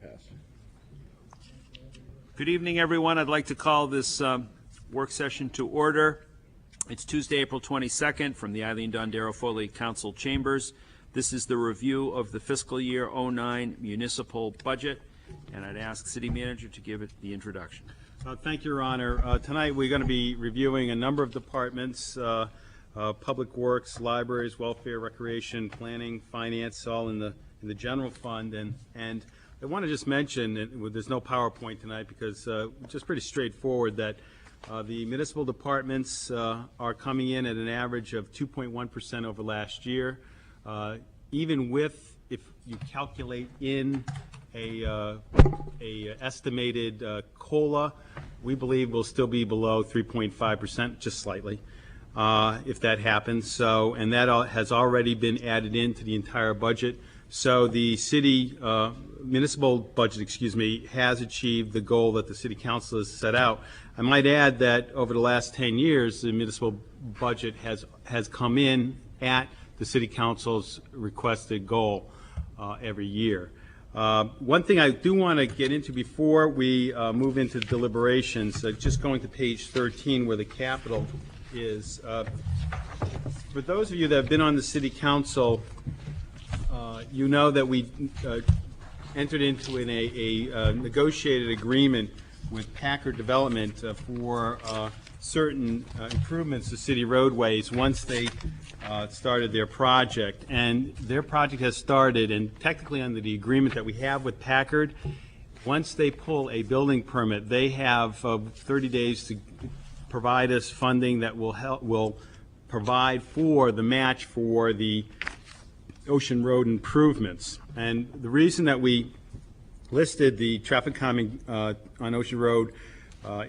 pass. Good evening, everyone. I'd like to call this work session to order. It's Tuesday, April 22nd from the Eileen Dondero Foley Council Chambers. This is the review of the fiscal year 09 municipal budget, and I'd ask City Manager to give it the introduction. Thank you, Your Honor. Tonight we're going to be reviewing a number of departments, public works, libraries, welfare, recreation, planning, finance, all in the general fund. And I want to just mention, there's no PowerPoint tonight because it's just pretty straightforward, that the municipal departments are coming in at an average of 2.1% over last year. Even with, if you calculate in a estimated COLA, we believe we'll still be below 3.5%, just slightly, if that happens. So, and that has already been added into the entire budget. So the city municipal budget, has achieved the goal that the City Council has set out. I might add that over the last 10 years, the municipal budget has come in at the City Council's requested goal every year. One thing I do want to get into before we move into deliberations, just going to page 13 where the capital is. For those of you that have been on the City Council, you know that we entered into a negotiated agreement with Packard Development for certain improvements to city roadways once they started their project. And their project has started, and technically under the agreement that we have with Packard, once they pull a building permit, they have 30 days to provide us funding that will provide for the match for the Ocean Road improvements. And the reason that we listed the traffic calming on Ocean Road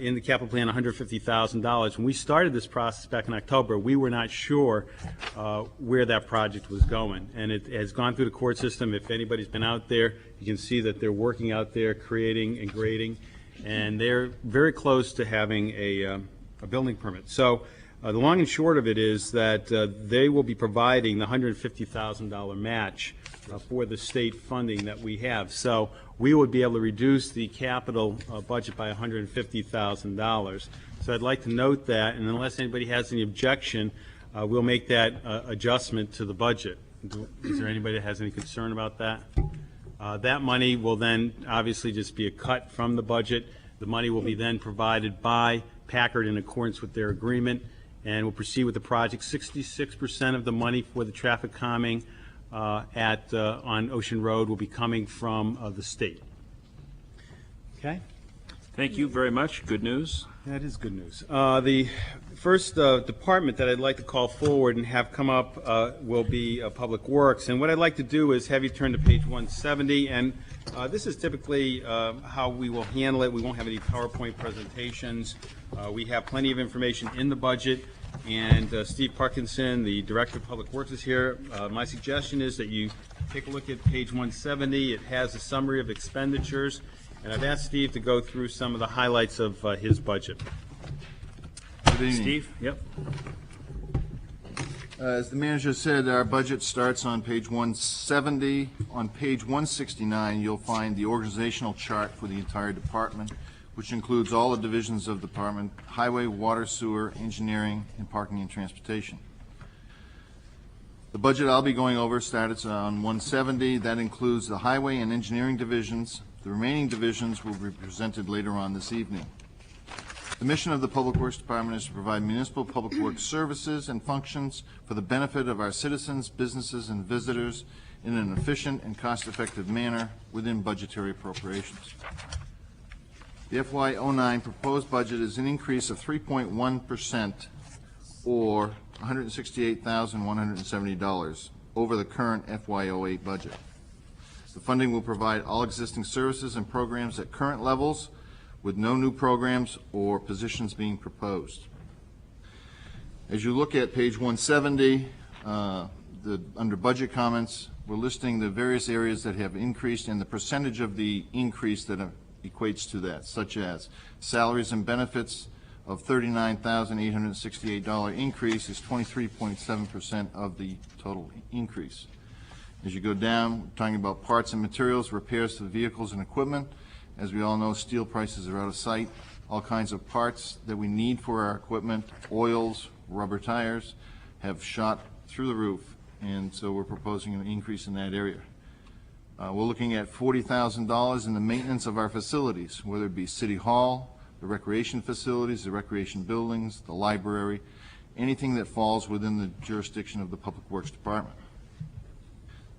in the capital plan, $150,000. When we started this process back in October, we were not sure where that project was going. And it has gone through the court system. If anybody's been out there, you can see that they're working out there, creating and grading, and they're very close to having a building permit. So the long and short of it is that they will be providing the $150,000 match for the state funding that we have. So we would be able to reduce the capital budget by $150,000. So I'd like to note that, and unless anybody has any objection, we'll make that adjustment to the budget. Is there anybody that has any concern about that? That money will then obviously just be a cut from the budget. The money will be then provided by Packard in accordance with their agreement, and we'll proceed with the project. 66% of the money for the traffic calming on Ocean Road will be coming from the state. Okay? Thank you very much. Good news. That is good news. The first department that I'd like to call forward and have come up will be Public Works. And what I'd like to do is have you turn to page 170. And this is typically how we will handle it. We won't have any PowerPoint presentations. We have plenty of information in the budget. And Steve Parkinson, the Director of Public Works, is here. My suggestion is that you take a look at page 170. It has a summary of expenditures. And I've asked Steve to go through some of the highlights of his budget. Good evening. Steve? Yep. As the manager said, our budget starts on page 170. On page 169, you'll find the organizational chart for the entire department, which includes all the divisions of the department: highway, water, sewer, engineering, and parking and transportation. The budget I'll be going over starts on 170. That includes the highway and engineering divisions. The remaining divisions will be presented later on this evening. The mission of the Public Works Department is to provide municipal public works services and functions for the benefit of our citizens, businesses, and visitors in an efficient and cost-effective manner within budgetary appropriations. The FY09 proposed budget is an increase of 3.1% or $168,170 over the current FY08 budget. The funding will provide all existing services and programs at current levels, with no new programs or positions being proposed. As you look at page 170, under budget comments, we're listing the various areas that have increased and the percentage of the increase that equates to that, such as salaries and benefits of $39,868 increase is 23.7% of the total increase. As you go down, we're talking about parts and materials, repairs to vehicles and equipment. As we all know, steel prices are out of sight. All kinds of parts that we need for our equipment, oils, rubber tires, have shot through the roof, and so we're proposing an increase in that area. We're looking at $40,000 in the maintenance of our facilities, whether it be City Hall, the recreation facilities, the recreation buildings, the library, anything that falls within the jurisdiction of the Public Works Department.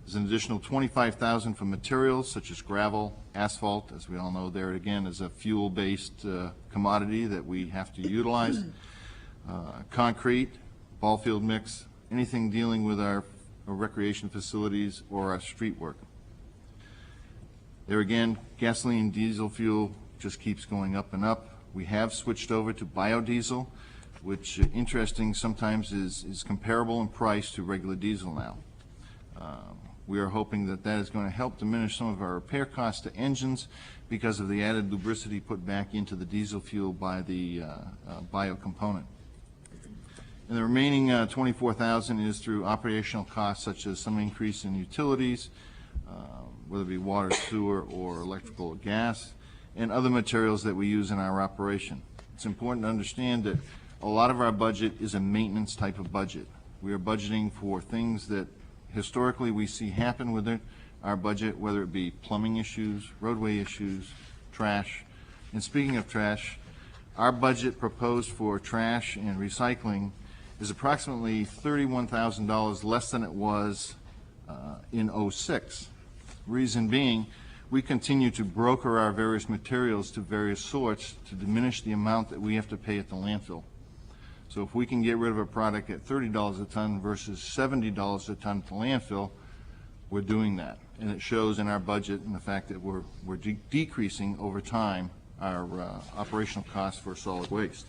There's an additional $25,000 for materials such as gravel, asphalt. As we all know, there again is a fuel-based commodity that we have to utilize. Concrete, ball field mix, anything dealing with our recreation facilities or our street work. There again, gasoline, diesel fuel just keeps going up and up. We have switched over to biodiesel, which, interesting, sometimes is comparable in price to regular diesel now. We are hoping that that is going to help diminish some of our repair costs to engines because of the added lubricity put back into the diesel fuel by the bio component. And the remaining $24,000 is through operational costs such as some increase in utilities, whether it be water, sewer, or electrical or gas, and other materials that we use in our operation. It's important to understand that a lot of our budget is a maintenance type of budget. We are budgeting for things that historically we see happen within our budget, whether it be plumbing issues, roadway issues, trash. And speaking of trash, our budget proposed for trash and recycling is approximately $31,000 less than it was in '06. Reason being, we continue to broker our various materials to various sorts to diminish the amount that we have to pay at the landfill. So if we can get rid of a product at $30 a ton versus $70 a ton at the landfill, we're doing that. And it shows in our budget and the fact that we're decreasing over time our operational costs for solid waste.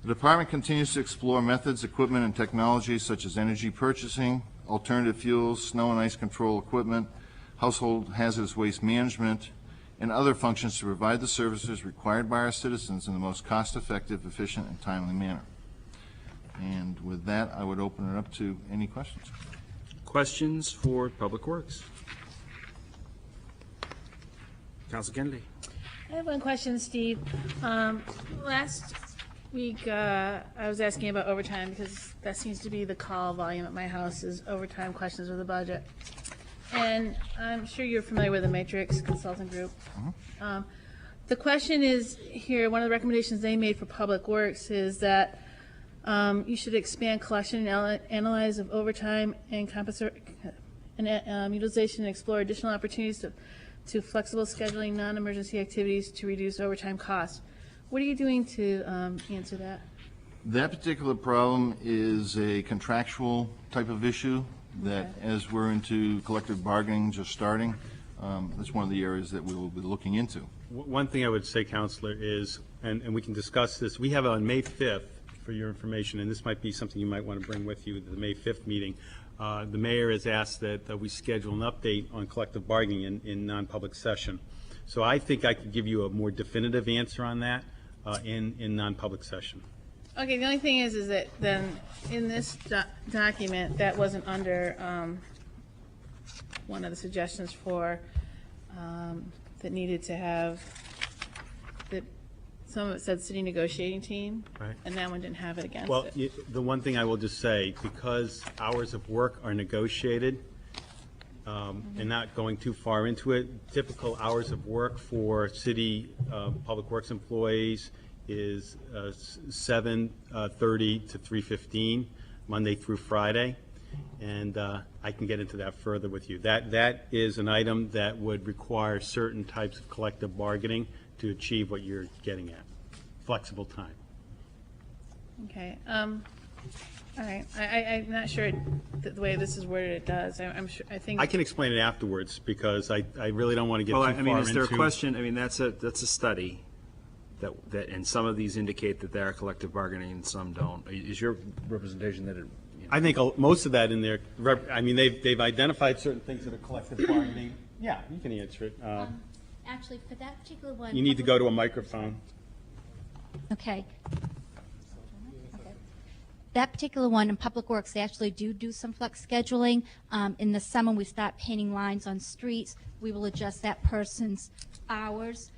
The department continues to explore methods, equipment, and technologies such as energy purchasing, alternative fuels, snow and ice control equipment, household hazardous waste management, and other functions to provide the services required by our citizens in the most cost-effective, efficient, and timely manner. And with that, I would open it up to any questions. Questions for Public Works? Council Kennedy. I have one question, Steve. Last week, I was asking about overtime because that seems to be the call volume at my house is overtime questions with the budget. And I'm sure you're familiar with the Matrix Consulting Group. The question is here, one of the recommendations they made for Public Works is that you should expand collection and analyze of overtime and utilization and explore additional opportunities to flexible scheduling non-emergency activities to reduce overtime costs. What are you doing to answer that? That particular problem is a contractual type of issue that, as we're into collective bargaining just starting, that's one of the areas that we will be looking into. One thing I would say, Counselor, is, and we can discuss this, we have on May 5th, for your information, and this might be something you might want to bring with you to the May 5th meeting, the mayor has asked that we schedule an update on collective bargaining in non-public session. So I think I could give you a more definitive answer on that in non-public session. Okay, the only thing is that then in this document, that wasn't under one of the suggestions for that needed to have, that some of it said city negotiating team, Right. and that one didn't have it against Well, it. the one thing I will just say, because hours of work are negotiated, and not going too far into it, typical hours of work for city public works employees is 7:30 to 3:15, Monday through Friday, and I can get into that further with you. That is an item that would require certain types of collective bargaining to achieve what you're getting at, flexible time. Okay, all right, I'm not sure the way this is worded it does. I'm sure, I think. I can explain it afterwards, because I really don't want to get too Well, far I mean, is there a into- question, I mean, that's a study that, and some of these indicate that they are collective bargaining and some don't. Is your representation that it, you know, I think most of that in there, I mean, they've identified certain things that are collective bargaining. Yeah, you can answer it. Actually, for that particular one. You need to go to a microphone. Okay. Okay. That particular one in Public Works, they actually do some flex scheduling. In the summer, we start painting lines on streets. We will adjust that person's hours.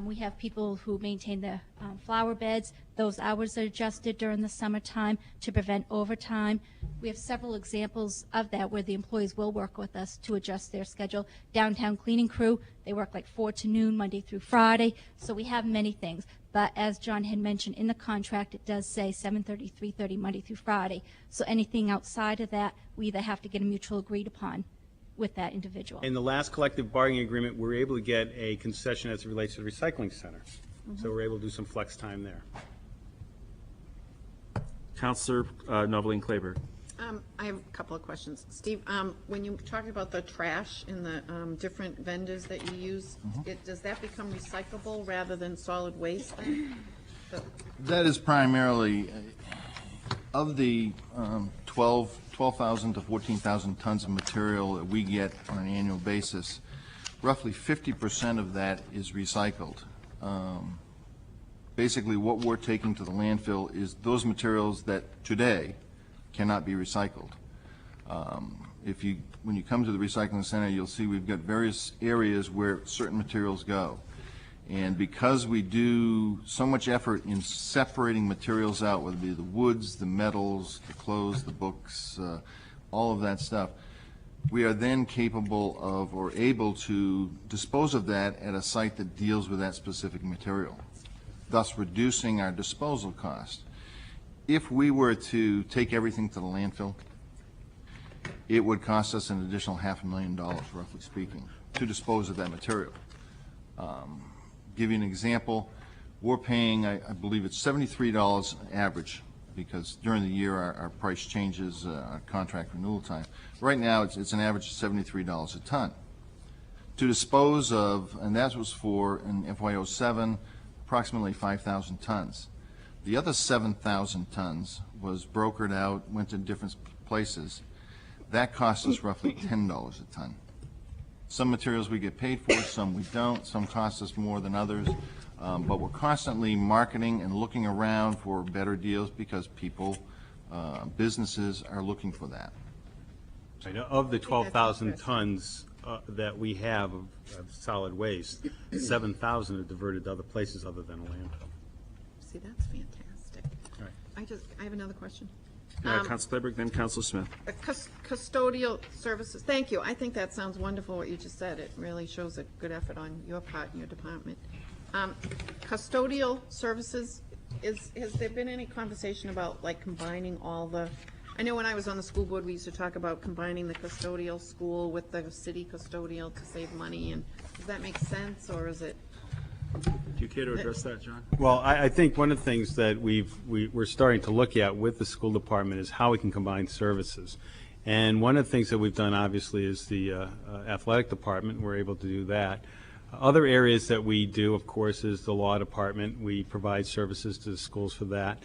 We have people who maintain the flower beds. Those hours are adjusted during the summertime to prevent overtime. We have several examples of that where the employees will work with us to adjust their schedule. Downtown cleaning crew, they work like 4 to noon, Monday through Friday. So we have many things. But as John had mentioned in the contract, it does say 7:30, 3:30, Monday through Friday. So anything outside of that, we either have to get a mutual agreed upon with that individual. In the last collective bargaining agreement, we were able to get a concession as it relates to the recycling center. So we're able to do some flex time there. Counselor Noveline Claiborne. I have a couple of questions. Steve, when you talk about the trash and the different vendors that you use, does that become recyclable rather than solid waste then? That is primarily, of the 12,000 to 14,000 tons of material that we get on an annual basis, roughly 50% of that is recycled. Basically, what we're taking to the landfill is those materials that today cannot be recycled. When you come to the recycling center, you'll see we've got various areas where certain materials go. And because we do so much effort in separating materials out, whether it be the woods, the metals, the clothes, the books, all of that stuff, we are then capable of or able to dispose of that at a site that deals with that specific material, thus reducing our disposal cost. If we were to take everything to the landfill, it would cost us an additional $500,000, roughly speaking, to dispose of that material. Give you an example, we're paying, I believe it's $73 average, because during the year our price changes, our contract renewal time. Right now it's an average of $73 a ton. To dispose of, and that was for, in FY07, approximately 5,000 tons. The other 7,000 tons was brokered out, went to different places. That cost us roughly $10 a ton. Some materials we get paid for, some we don't, some cost us more than others, but we're constantly marketing and looking around for better deals because people, businesses are looking for that. Of the 12,000 tons that we have of solid waste, 7,000 are diverted to other places other than a landfill. See, that's fantastic. All right. I have another question. Council Claiborne, then Council Smith. Custodial services, thank you. I think that sounds wonderful, what you just said. It really shows a good effort on your part and your department. Custodial services, has there been any conversation about like combining all the, I know when I was on the school board, we used to talk about combining the custodial school with the city custodial to save money, and does that make sense, or is it? Do you care to address that, John? Well, I think one of the things that we're starting to look at with the school department is how we can combine services. And one of the things that we've done, obviously, is the athletic department. We're able to do that. Other areas that we do, of course, is the law department. We provide services to the schools for that.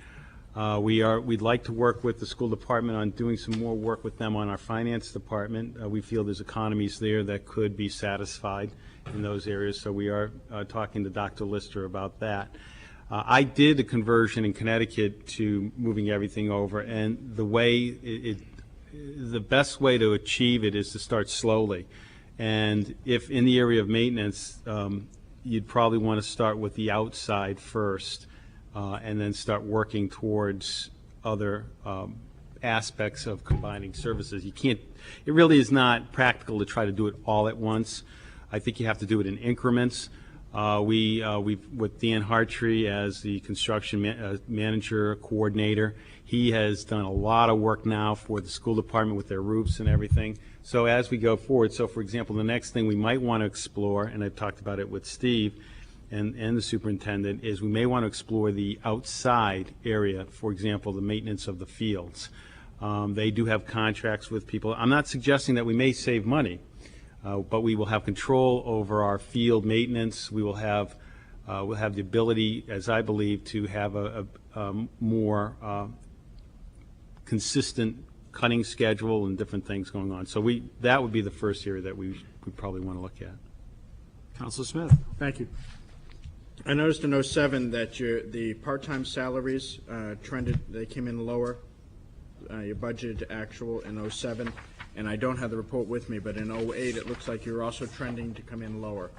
We'd like to work with the school department on doing some more work with them on our finance department. We feel there's economies there that could be satisfied in those areas, so we are talking to Dr. Lister about that. I did a conversion in Connecticut to moving everything over, and the best way to achieve it is to start slowly. And if in the area of maintenance, you'd probably want to start with the outside first, and then start working towards other aspects of combining services. You can't, it really is not practical to try to do it all at once. I think you have to do it in increments. With Dan Hartree as the construction manager, coordinator, he has done a lot of work now for the school department with their roofs and everything. So as we go forward, so for example, the next thing we might want to explore, and I've talked about it with Steve and the superintendent, is we may want to explore the outside area, for example, the maintenance of the fields. They do have contracts with people. I'm not suggesting that we may save money, but we will have control over our field maintenance. We will have we'll have the ability, as I believe, to have a more consistent cutting schedule and different things going on. So that would be the first area that we probably want to look at. Councilor Smith. Thank you. I noticed in 07 that the part-time salaries trended, they came in lower your budgeted to actual in '07, and I don't have the report with me, but in '08, it looks like you're also trending to come in lower.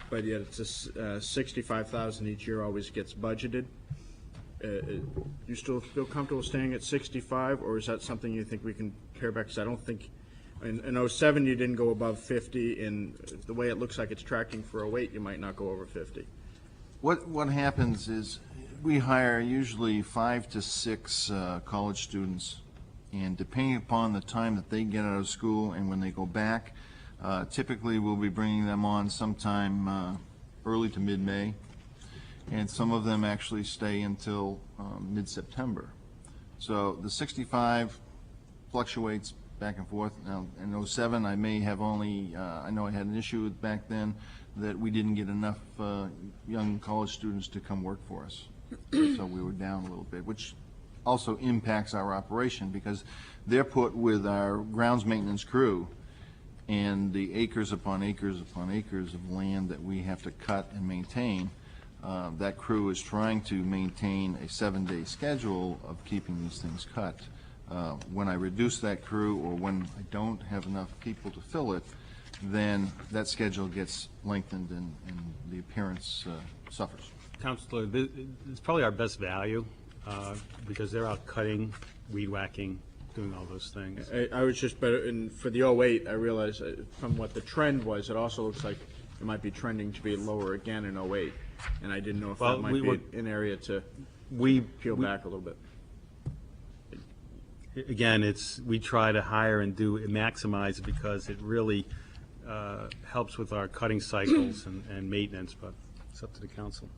But yet it's a 65,000 each year always gets budgeted. You still feel comfortable staying at 65, or is that something you think we can pare back? Because I don't think, in '07 you didn't go above 50, and the way it looks like it's tracking for '08, you might not go over 50. What happens is we hire usually 5 to 6 college students, and depending upon the time that they get out of school and when they go back, typically we'll be bringing them on sometime early to mid-May, and some of them actually stay until mid-September. So the 65 fluctuates back and forth. Now, in '07, I may have only, I know I had an issue with back then that we didn't get enough young college students to come work for us. So we were down a little bit, which also impacts our operation because they're put with our grounds maintenance crew and the acres upon acres upon acres of land that we have to cut and maintain. That crew is trying to maintain a 7-day schedule of keeping these things cut. When I reduce that crew or when I don't have enough people to fill it, then that schedule gets lengthened and the appearance suffers. Counselor, it's probably our best value because they're out cutting, weed whacking, doing all those things. I was just better, and for the '08, I realized from what the trend was, it also looks like it might be trending to be lower again in '08, and I didn't know if Well, that might be an area to peel back a little bit. Again, we try to hire and maximize it because it really helps with our cutting cycles and maintenance, but it's up to the council.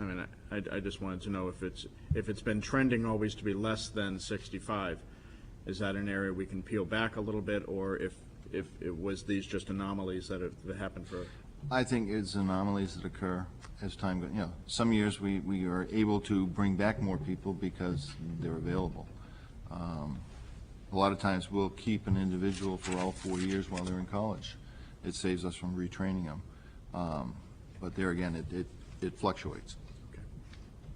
I mean, I just wanted to know if it's been trending always to be less than 65, is that an area we can peel back a little bit, or if it was these just anomalies that happened for? I think it's anomalies that occur as time goes. You know, some years we are able to bring back more people because they're available. A lot of times we'll keep an individual for all 4 years while they're in college. It saves us from retraining them. But there again, it fluctuates.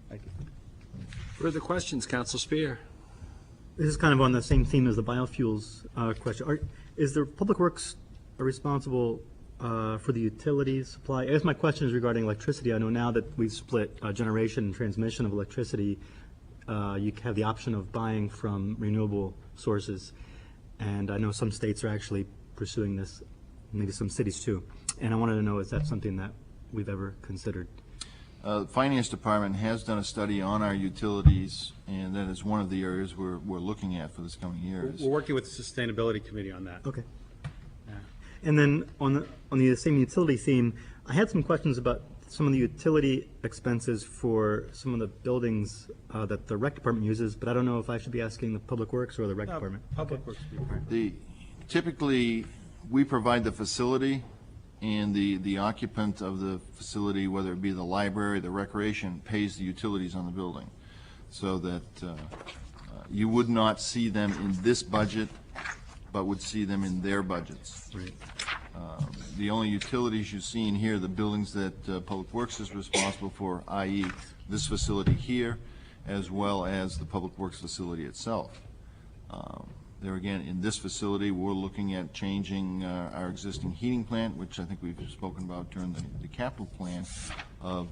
Thank you. Further questions, Council Spear? This is kind of on the same theme as the biofuels question. Is the Public Works responsible for the utilities supply? I guess my question is regarding electricity. I know now that we've split generation and transmission of electricity, you have the option of buying from renewable sources. And I know some states are actually pursuing this, maybe some cities too. And I wanted to know, is that something that we've ever considered? The Finance Department has done a study on our utilities, and that is one of the areas we're looking at for this coming year. We're working with the Sustainability Committee on that. Okay. And then on the same utility theme, I had some questions about some of the utility expenses for some of the buildings that the rec department uses, but I don't know if I should be asking the Public Works or the rec department. Public Works. Typically, we provide the facility, and the occupant of the facility, whether it be the library, the recreation, pays the utilities on the building. So that you would not see them in this budget, but would see them in their budgets. Right. The only utilities you see in here, the buildings that Public Works is responsible for, i.e. this facility here, as well as the Public Works facility itself. There again, in this facility, we're looking at changing our existing heating plant, which I think we've spoken about during the capital plan, of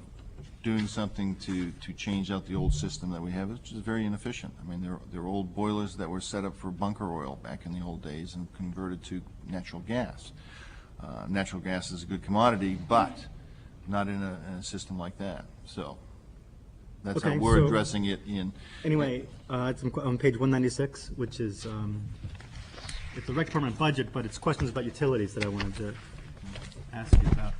doing something to change out the old system that we have, which is very inefficient. I mean, they're old boilers that were set up for bunker oil back in the old days and converted to natural gas. Natural gas is a good commodity, but not in a system like that. So that's Okay, how we're so addressing it in. Anyway, it's on page 196, which is, it's the rec department budget, but it's questions about utilities that I wanted to ask you about.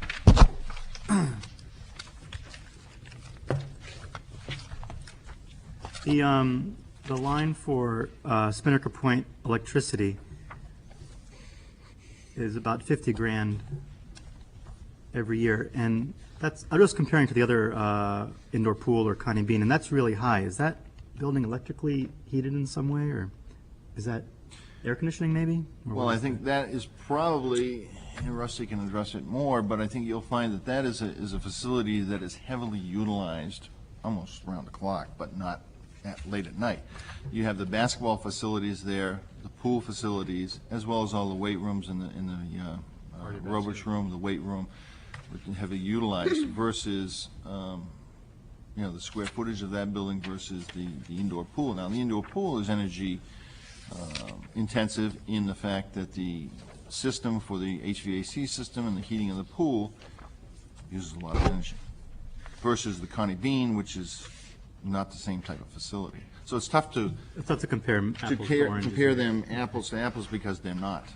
The line for Spinnaker Point electricity is about 50 grand every year, and that's, I'm just comparing to the other indoor pool or Connie Bean, and that's really high. Is that building electrically heated in some way, or is that air conditioning maybe? Or Well, what I is think that is probably, and Rusty can address it more, but I think you'll find that that is a facility that is heavily utilized almost around the clock, but not late at night. You have the basketball facilities there, the pool facilities, as well as all the weight rooms in the aerobics room, the weight room, which can heavily utilized versus, the square footage of that building versus the indoor pool. Now, the indoor pool is energy intensive in the fact that the system for the HVAC system and the heating of the pool uses a lot of energy versus the Connie Bean, which is not the same type of facility. So it's tough to It's tough to compare apples to oranges. compare them apples to apples because they're not.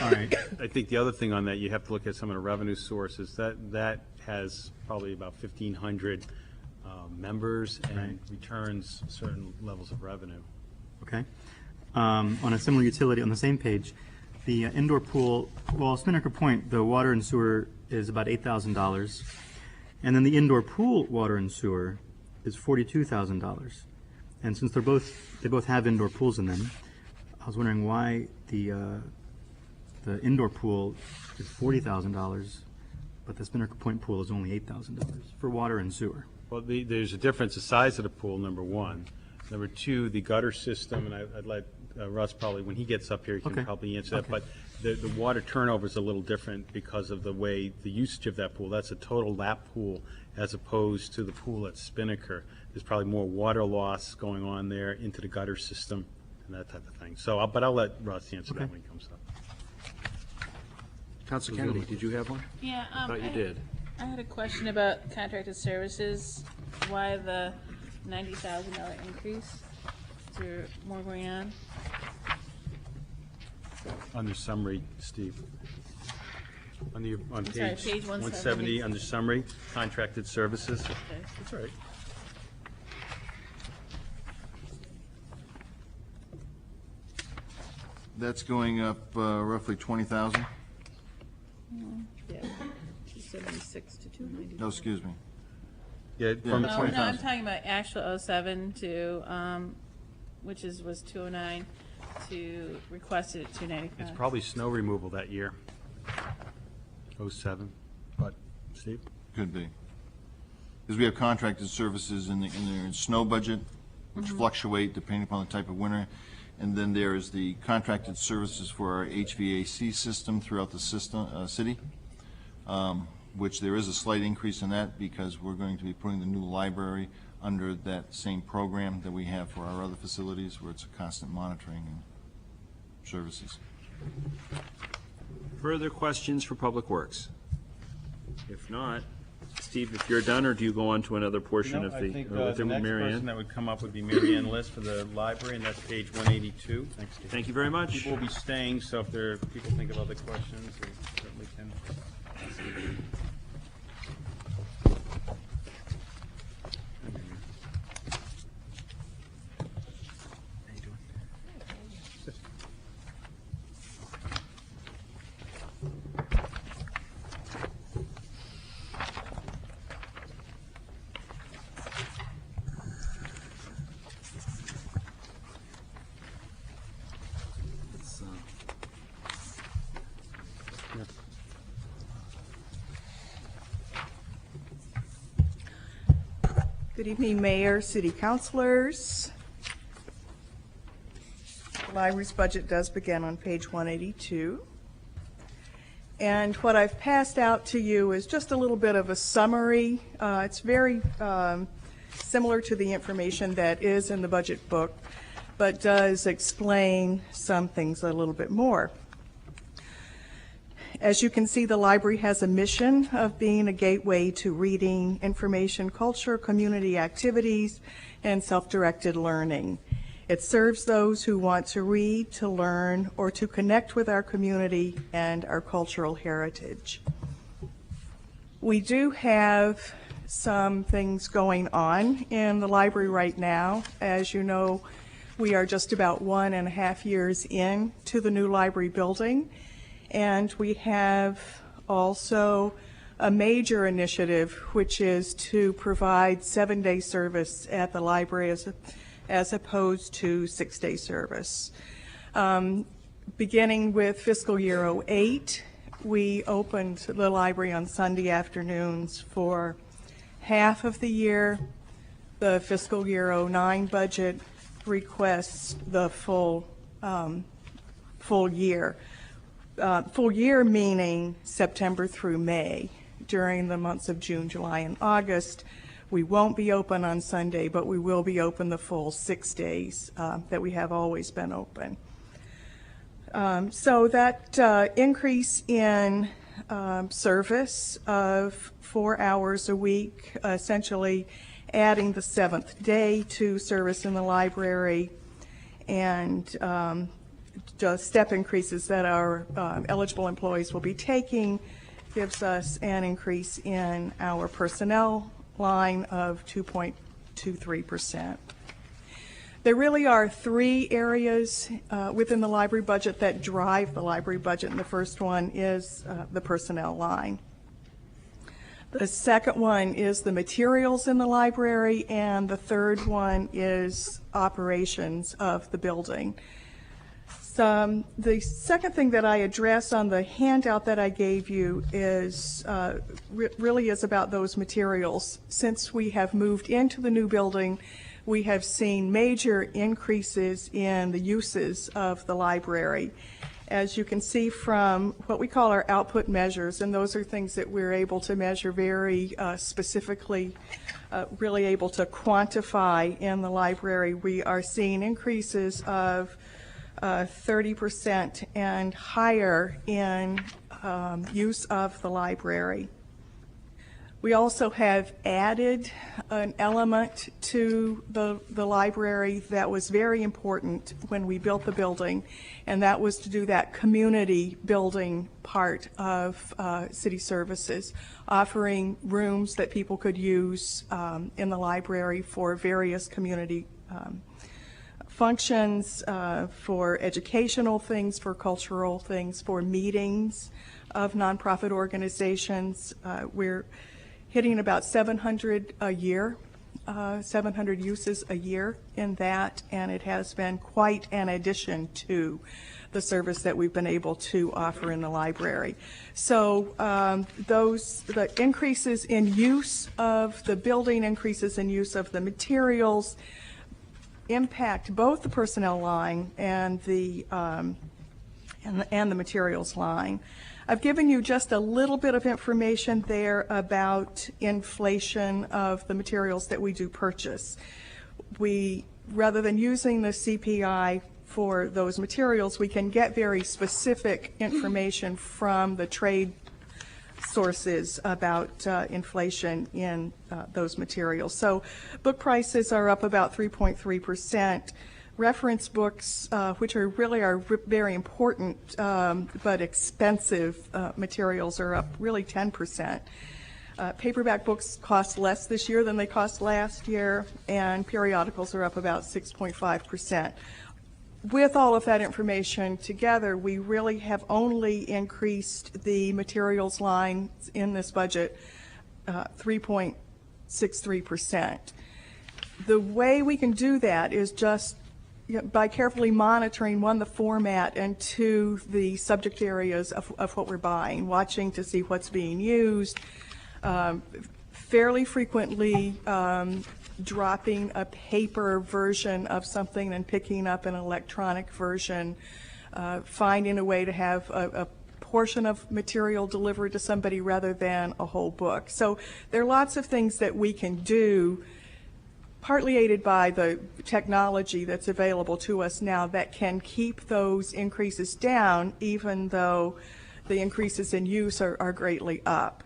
All right. I think the other thing on that, you have to look at some of the revenue sources. That has probably about 1,500 members and returns certain levels of revenue. Okay. On a similar utility, on the same page, the indoor pool, well, Spinnaker Point, the water and sewer is about $8,000. And then the indoor pool water and sewer is $42,000. And since they both have indoor pools in them, I was wondering why the indoor pool is $40,000, but the Spinnaker Point pool is only $8,000 for water and sewer. Well, there's a difference, the size of the pool, number one. Number two, the gutter system, and I'd let Russ probably, when he gets up here, he can Okay. probably answer that. Okay. But the water turnover is a little different because of the way, the usage of that pool. That's a total lap pool as opposed to the pool at Spinnaker. There's probably more water loss going on there into the gutter system and that type of thing. So, but I'll let Russ answer that Okay. when he comes up. Council Kennedy, did you have one? Yeah. Thought you did. I had a question about contracted services. Why the $90,000 increase? Is there more going on? Under summary, Steve. On sorry, page page 170, under summary, contracted services. Okay. That's all right. That's going up roughly 20,000. Yeah, 276 to 290. No, excuse me. Yeah, Yeah. from No, No, 20,000. I'm talking about actual 07 to, which was 209 to requested at 295. It's probably snow removal that year. 07, but, Steve? Could be. Because we have contracted services in their snow budget, which fluctuate depending upon the type of winter. And then there is the contracted services for our HVAC system throughout the city, which there is a slight increase in that because we're going to be putting the new library under that same program that we have for our other facilities where it's a constant monitoring and services. Further questions for Public Works? If not, Steve, if you're done, or do you go on to another portion of I the, think with the next Mary Ann? person that would come up would be Mary Ann List for the library, and that's page 182. Thanks, Steve. Thank you very much. People will be staying, so if people think of other questions, they certainly can. Good evening, Mayor, City Councilors. The library's budget does begin on page 182. And what I've passed out to you is just a little bit of a summary. It's very similar to the information that is in the budget book, but does explain some things a little bit more. As you can see, the library has a mission of being a gateway to reading, information, culture, community activities, and self-directed learning. It serves those who want to read, to learn, or to connect with our community and our cultural heritage. We do have some things going on in the library right now. As you know, we are just about 1.5 years into the new library building. And we have also a major initiative, which is to provide 7-day service at the library as opposed to 6-day service. Beginning with fiscal year 08, we opened the library on Sunday afternoons for half of the year. The fiscal year '09 budget requests the full year. Full year meaning September through May. During the months of June, July, and August, we won't be open on Sunday, but we will be open the full 6 days that we have always been open. So that increase in service of 4 hours a week, essentially adding the 7th day to service in the library, and just step increases that our eligible employees will be taking, gives us an increase in our personnel line of 2.23%. There really are 3 areas within the library budget that drive the library budget, and the first one is the personnel line. The second one is the materials in the library, and the third one is operations of the building. The second thing that I address on the handout that I gave you is really is about those materials. Since we have moved into the new building, we have seen major increases in the uses of the library. As you can see from what we call our output measures, and those are things that we're able to measure very specifically, really able to quantify in the library, we are seeing increases of 30% and higher in use of the library. We also have added an element to the library that was very important when we built the building, and that was to do that community building part of city services, offering rooms that people could use in the library for various community functions, for educational things, for cultural things, for meetings of nonprofit organizations. We're hitting about 700 a year, 700 uses a year in that, and it has been quite an addition to the service that we've been able to offer in the library. So the increases in use of the building, increases in use of the materials, impact both the personnel line and the materials line. I've given you just a little bit of information there about inflation of the materials that we do purchase. We, rather than using the CPI for those materials, we can get very specific information from the trade sources about inflation in those materials. So book prices are up about 3.3%. Reference books, which are very important but expensive materials, are up really 10%. Paperback books cost less this year than they cost last year, and periodicals are up about 6.5%. With all of that information together, we really have only increased the materials line in this budget 3.63%. The way we can do that is just by carefully monitoring, one, the format, and two, the subject areas of what we're buying, watching to see what's being used, fairly frequently dropping a paper version of something and picking up an electronic version, finding a way to have a portion of material delivered to somebody rather than a whole book. So there are lots of things that we can do, partly aided by the technology that's available to us now, that can keep those increases down even though the increases in use are greatly up.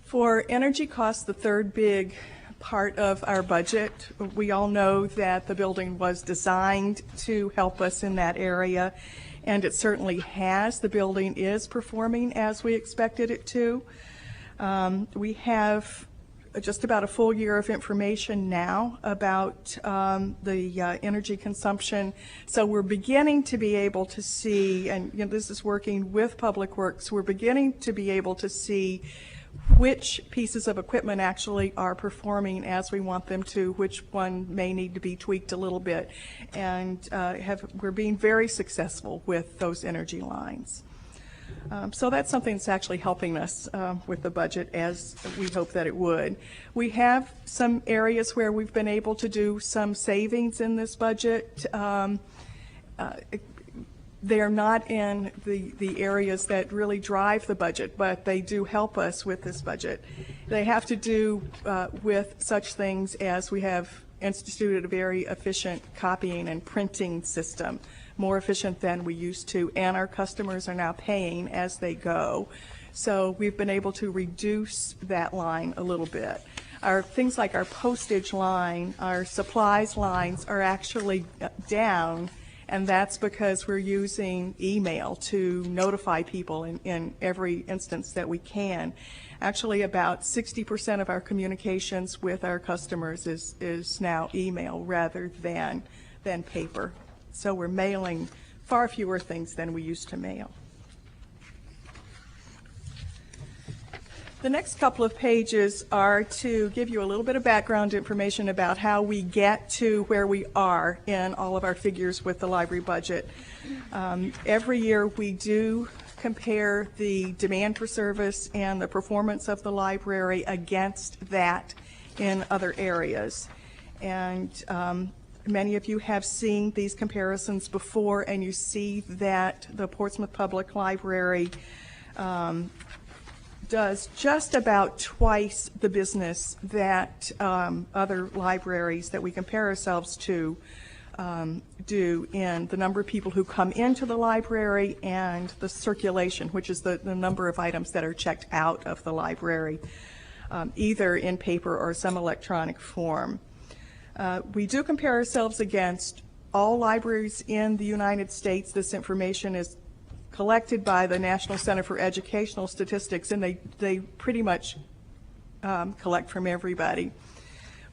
For energy costs, the third big part of our budget, we all know that the building was designed to help us in that area, and it certainly has. The building is performing as we expected it to. We have just about a full year of information now about the energy consumption. So we're beginning to be able to see, and this is working with Public Works, we're beginning to be able to see which pieces of equipment actually are performing as we want them to, which one may need to be tweaked a little bit. And we're being very successful with those energy lines. So that's something that's actually helping us with the budget, as we hope that it would. We have some areas where we've been able to do some savings in this budget. They're not in the areas that really drive the budget, but they do help us with this budget. They have to do with such things as we have instituted a very efficient copying and printing system, more efficient than we used to, and our customers are now paying as they go. So we've been able to reduce that line a little bit. Things like our postage line, our supplies lines are actually down, and that's because we're using email to notify people in every instance that we can. Actually, about 60% of our communications with our customers is now email rather than paper. So we're mailing far fewer things than we used to mail. The next couple of pages are to give you a little bit of background information about how we get to where we are in all of our figures with the library budget. Every year we do compare the demand for service and the performance of the library against that in other areas. And many of you have seen these comparisons before, and you see that the Portsmouth Public Library does just about twice the business that other libraries that we compare ourselves to do in the number of people who come into the library and the circulation, which is the number of items that are checked out of the library, either in paper or some electronic form. We do compare ourselves against all libraries in the United States. This information is collected by the National Center for Educational Statistics, and they pretty much collect from everybody.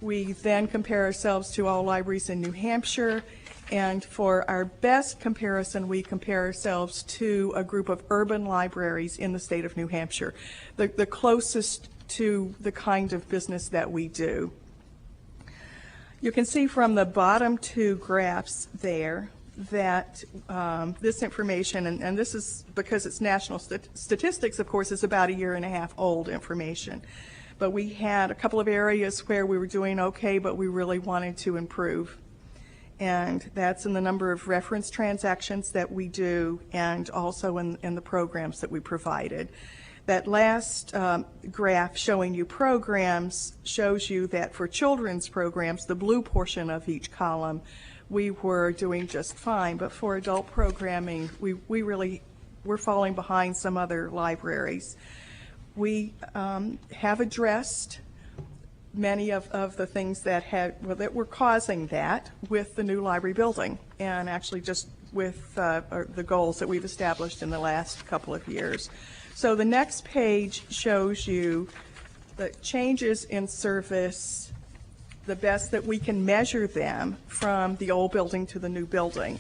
We then compare ourselves to all libraries in New Hampshire, and for our best comparison, we compare ourselves to a group of urban libraries in the state of New Hampshire, the closest to the kind of business that we do. You can see from the bottom two graphs there that this information, and this is because it's national statistics, of course, is about 1.5 years old information. But we had a couple of areas where we were doing okay, but we really wanted to improve. And that's in the number of reference transactions that we do, and also in the programs that we provided. That last graph showing you programs shows you that for children's programs, the blue portion of each column, we were doing just fine. But for adult programming, we really were falling behind some other libraries. We have addressed many of the things that were causing that with the new library building, and actually just with the goals that we've established in the last couple of years. So the next page shows you the changes in service, the best that we can measure them from the old building to the new building.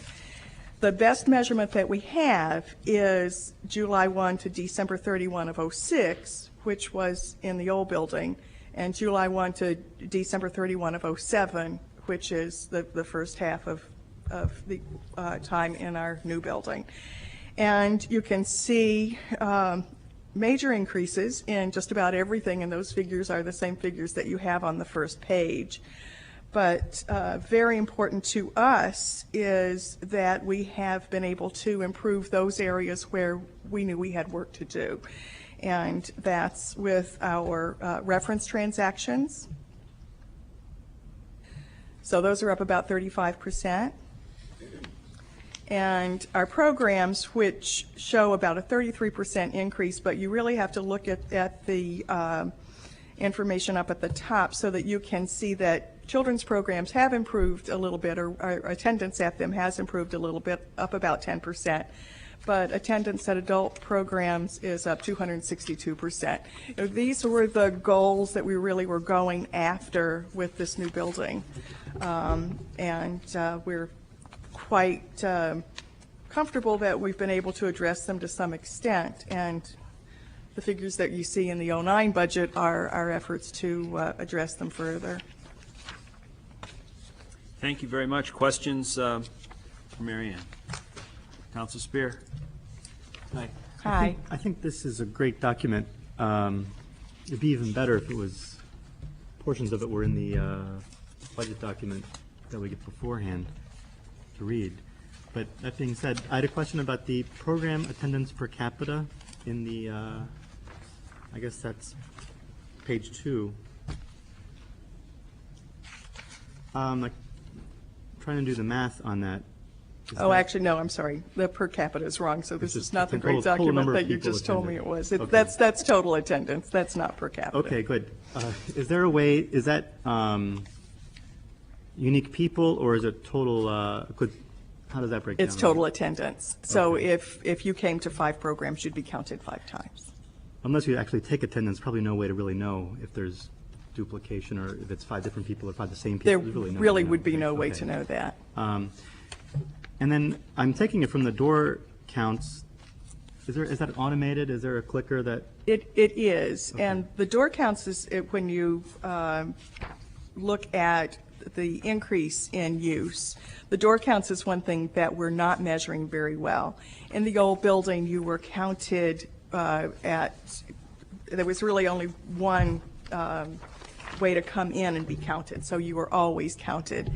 The best measurement that we have is July 1 to December 31 of 2006, which was in the old building, and July 1 to December 31 of 2007, which is the first half of the time in our new building. And you can see major increases in just about everything, and those figures are the same figures that you have on the first page. But very important to us is that we have been able to improve those areas where we knew we had work to do. And that's with our reference transactions. So those are up about 35%. And our programs, which show about a 33% increase, but you really have to look at the information up at the top so that you can see that children's programs have improved a little bit, or attendance at them has improved a little bit, up about 10%. But attendance at adult programs is up 262%. These were the goals that we really were going after with this new building. And we're quite comfortable that we've been able to address them to some extent. And the figures that you see in the 2009 budget are our efforts to address them further. Thank you very much. Questions for Mary Ann? Council Spear. Hi. Hi. I think this is a great document. It'd be even better if it was, portions of it were in the budget document that we get beforehand to read. But that being said, I had a question about the program attendance per capita in the, I guess that's page 2. Like, trying to do the math on that. Oh, actually, no, I'm sorry. The per capita is wrong, so this It's is just not the the great total document number of that you people just told me it attended. was. Okay. That's total attendance. That's not per capita. Okay, good. Is there a way, is that unique people, or is it total, how does that break down? It's total attendance. So Okay. if you came to 5 programs, you'd be counted 5 times. Unless you actually take attendance, probably no way to really know if there's duplication, or if it's 5 different people or 5 the same people. There There's really no way to really know. would be no way Okay. to know that. And then I'm taking it from the door counts. Is that automated? Is there a clicker that, It is, and the door counts is when you look at the increase in use. The door counts is one thing that we're not measuring very well. In the old building, you were counted there was really only one way to come in and be counted, so you were always counted.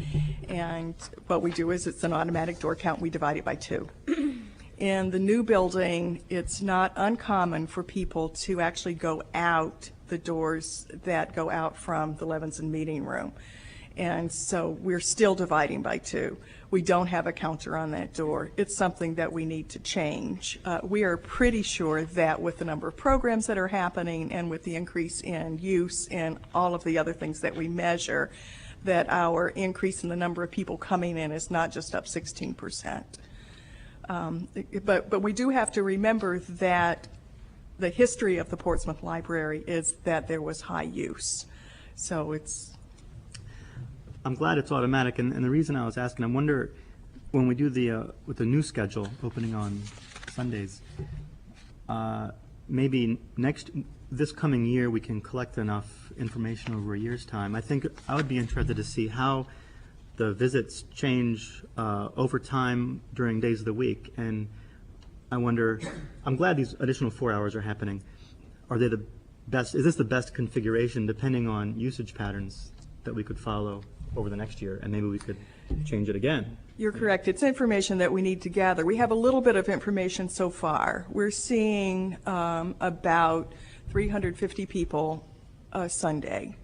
And what we do is it's an automatic door count, we divide it by 2. In the new building, it's not uncommon for people to actually go out the doors that go out from the Levinson meeting room. And so we're still dividing by 2. We don't have a counter on that door. It's something that we need to change. We are pretty sure that with the number of programs that are happening and with the increase in use and all of the other things that we measure, that our increase in the number of people coming in is not just up 16%. But we do have to remember that the history of the Portsmouth Library is that there was high use. So I'm glad it's automatic, and the reason I was asking, I wonder, when we do with the new schedule, opening on Sundays, maybe this coming year, we can collect enough information over a year's time. I think I would be interested to see how the visits change over time during days of the week, and I wonder, I'm glad these additional 4 hours are happening. Are they the best, is this the best configuration depending on usage patterns that we could follow over the next year, and maybe we could change it again? you're correct. It's information that we need to gather. We have a little bit of information so far. We're seeing about 350 people a Sunday.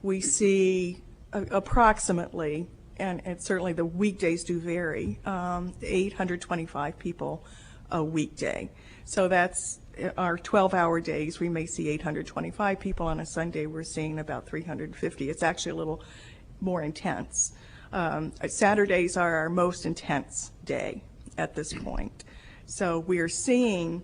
We see approximately, and certainly the weekdays do vary, 825 people a weekday. So that's our 12-hour days. We may see 825 people. On a Sunday, we're seeing about 350. It's actually a little more intense. Saturdays are our most intense day at this point. So we're seeing,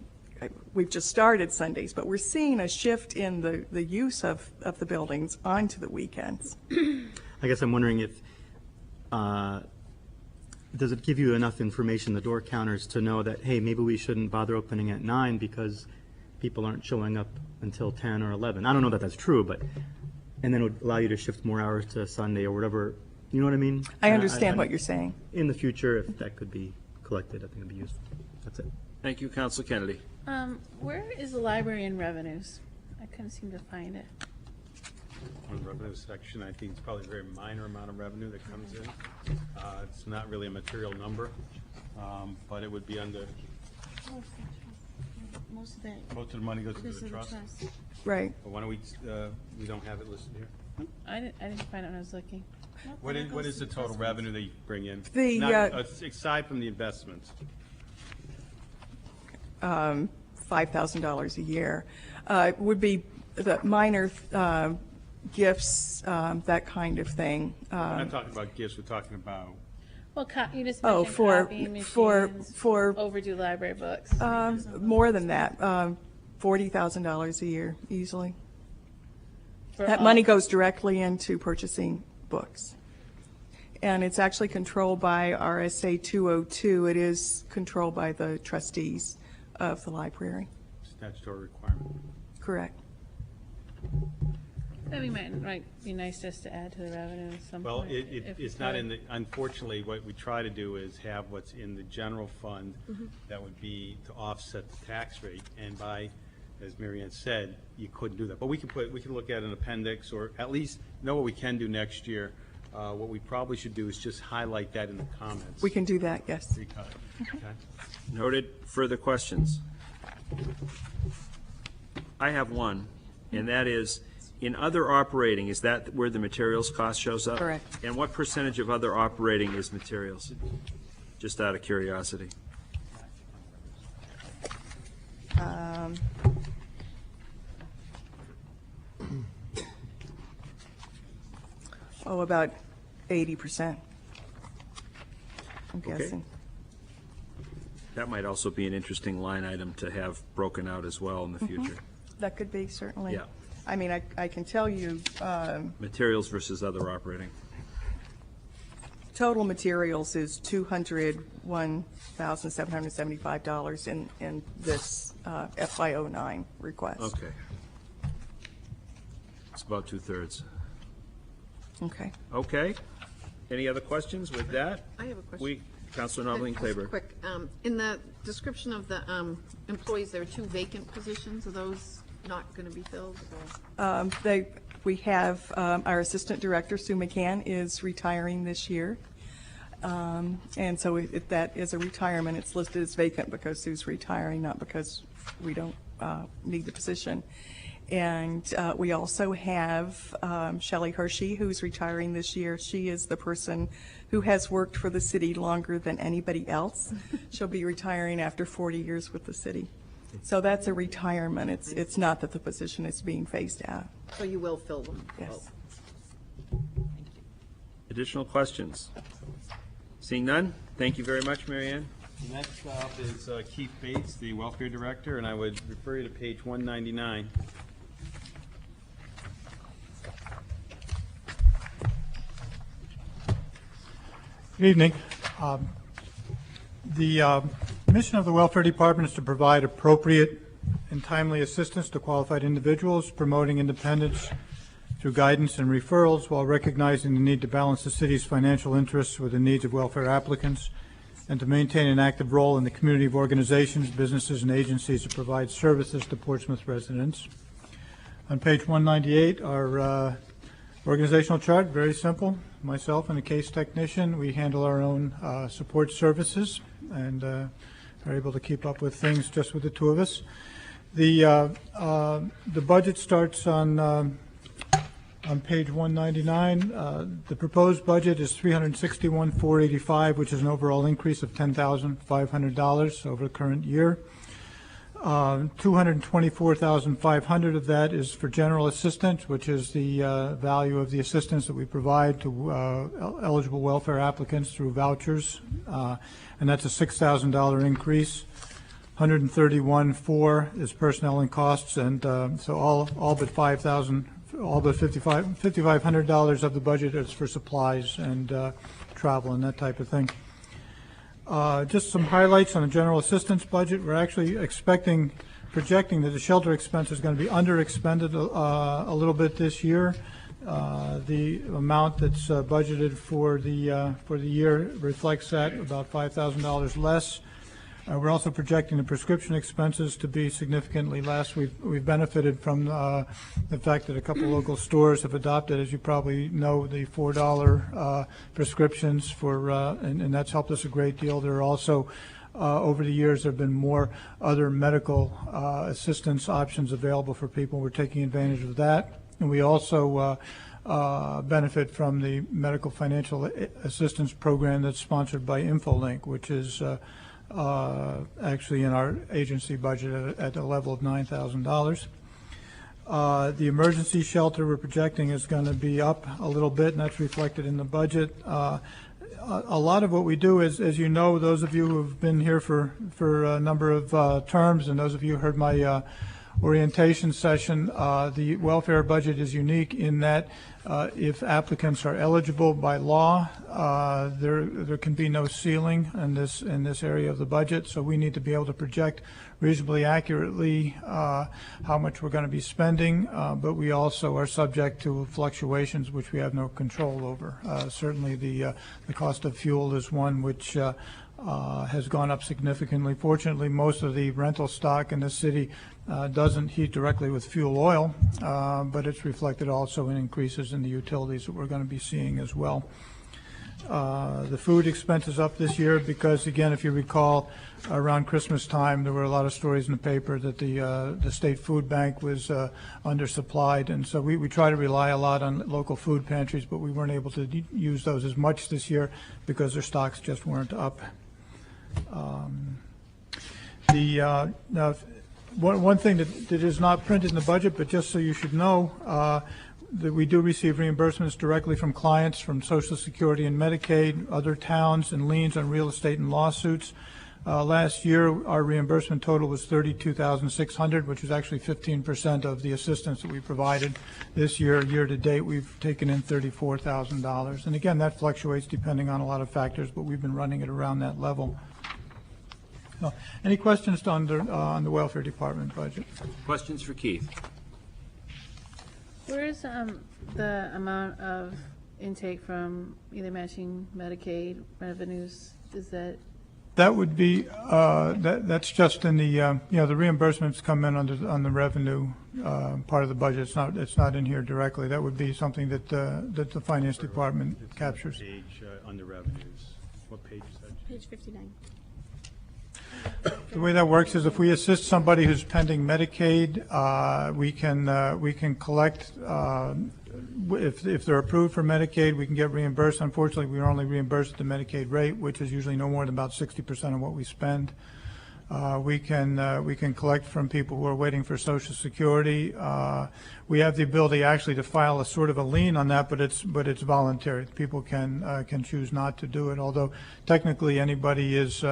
we've just started Sundays, but we're seeing a shift in the use of the buildings onto the weekends. I guess I'm wondering if, does it give you enough information, the door counters, to know that, hey, maybe we shouldn't bother opening at 9 because people aren't showing up until 10 or 11? I don't know that that's true, but, and then it would allow you to shift more hours to Sunday or whatever, you know what I mean? I understand what you're saying. In the future, if that could be collected, I think it'd be useful. That's it. Thank you, Council Kennedy. Where is the library in revenues? I couldn't seem to find it. On the revenue section, I think it's probably a very minor amount of revenue that comes in. It's not really a material number, but it would be under, Most of that. most of the money goes to This the is the trust. trust. Right. But why don't we don't have it listed here? I didn't find it when I was looking. What is the total revenue that you bring in? The, Not, aside from the investments? $5,000 a year. Would be the minor gifts, that kind of thing. We're not talking about gifts, we're talking about, Well, you just Oh, mentioned for- copying for- machines, for- overdue library books. More than that, $40,000 a year, easily. For That all- money goes directly into purchasing books. And it's actually controlled by RSA 202. It is controlled by the trustees of the library. statutory requirement. Correct. I mean, might be nice just to add to the revenue at some Well, point. if we it's not could. in the, unfortunately, what we try to do is have what's in the general fund that would be to offset the tax rate, and by, as Mary Ann said, you couldn't do that. But we can look at an appendix, or at least know what we can do next year. What we probably should do is just highlight that in the comments. We can do that, yes. Okay. Noted. Further questions? I have one, and that is, in other operating, is that where the materials cost shows up? Correct. And what percentage of other operating is materials? Just out of curiosity. About 80%, I'm Okay. guessing. That might also be an interesting line item to have broken out as well in the future. That could be, certainly. Yeah. I mean, I can tell you, Materials versus other operating. total materials is $201,775 in this FY09 request. Okay. It's about 2/3. Okay. Okay. Any other questions with that? I have a question. Councilor Noveline Just Claiborne. quick, in the description of the employees, there are 2 vacant positions. Are those not going to be filled? Or? We have, our Assistant Director, Sue McCann, is retiring this year. And so if that is a retirement, it's listed as vacant because Sue's retiring, not because we don't need the position. And we also have Shelley Hershey, who's retiring this year. She is the person who has worked for the city longer than anybody else. She'll be retiring after 40 years with the city. So that's a retirement. It's not that the position is being phased out. So you will fill them? Yes. Additional questions? Seeing none, thank you very much, Mary Ann. The next up is Keith Bates, the Welfare Director, and I would refer you to page 199. Good evening. The mission of the Welfare Department is to provide appropriate and timely assistance to qualified individuals, promoting independence through guidance and referrals while recognizing the need to balance the city's financial interests with the needs of welfare applicants, and to maintain an active role in the community of organizations, businesses, and agencies that provide services to Portsmouth residents. On page 198, our organizational chart, very simple. Myself and a case technician, we handle our own support services and are able to keep up with things just with the 2 of us. The budget starts on page 199. The proposed budget is $361,485, which is an overall increase of $10,500 over the current year. $224,500 of that is for general assistance, which is the value of the assistance that we provide to eligible welfare applicants through vouchers, and that's a $6,000 increase. $131,400 is personnel and costs, and so all but $5,500 of the budget is for supplies and travel and that type of thing. Just some highlights on the general assistance budget. We're actually projecting that the shelter expense is going to be under-expended a little bit this year. The amount that's budgeted for the year reflects that, about $5,000 less. We're also projecting the prescription expenses to be significantly less. We've benefited from the fact that a couple local stores have adopted, as you probably know, the $4 prescriptions and that's helped us a great deal. There are also, over the years, there have been more other medical assistance options available for people. We're taking advantage of that. And we also benefit from the medical financial assistance program that's sponsored by InfoLink, which is actually in our agency budget at a level of $9,000. The emergency shelter we're projecting is going to be up a little bit, and that's reflected in the budget. A lot of what we do is, as you know, those of you who have been here for a number of terms, and those of you who heard my orientation session. The welfare budget is unique in that if applicants are eligible by law, there can be no ceiling in this area of the budget. So we need to be able to project reasonably accurately how much we're going to be spending, but we also are subject to fluctuations which we have no control over. Certainly the cost of fuel is one which has gone up significantly. Fortunately, most of the rental stock in the city doesn't heat directly with fuel oil, but it's reflected also in increases in the utilities that we're going to be seeing as well. The food expense is up this year because, again, if you recall, around Christmas time, there were a lot of stories in the paper that the state food bank was undersupplied, and so we try to rely a lot on local food pantries, but we weren't able to use those as much this year because their stocks just weren't up. Now, one thing that is not printed in the budget, but just so you should know, that we do receive reimbursements directly from clients from Social Security and Medicaid, other towns, and liens on real estate and lawsuits. Last year, our reimbursement total was $32,600, which was actually 15% of the assistance that we provided. This year, year to date, we've taken in $34,000. And again, that fluctuates depending on a lot of factors, but we've been running it around that level. So, any questions on the welfare department budget? Questions for Keith? Where is the amount of intake from either matching Medicaid revenues? Is that? That would be that's just in the the reimbursements come in on the revenue part of the budget. It's not in here directly. That would be something that the finance department captures. Page on the revenues. What page is that? Page 59. The way that works is if we assist somebody who's pending Medicaid, we can collect, if they're approved for Medicaid, we can get reimbursed. Unfortunately, we are only reimbursed at the Medicaid rate, which is usually no more than about 60% of what we spend. We can collect from people who are waiting for Social Security. We have the ability actually to file a sort of a lien on that, but it's voluntary. People can choose not to do it, although technically anybody is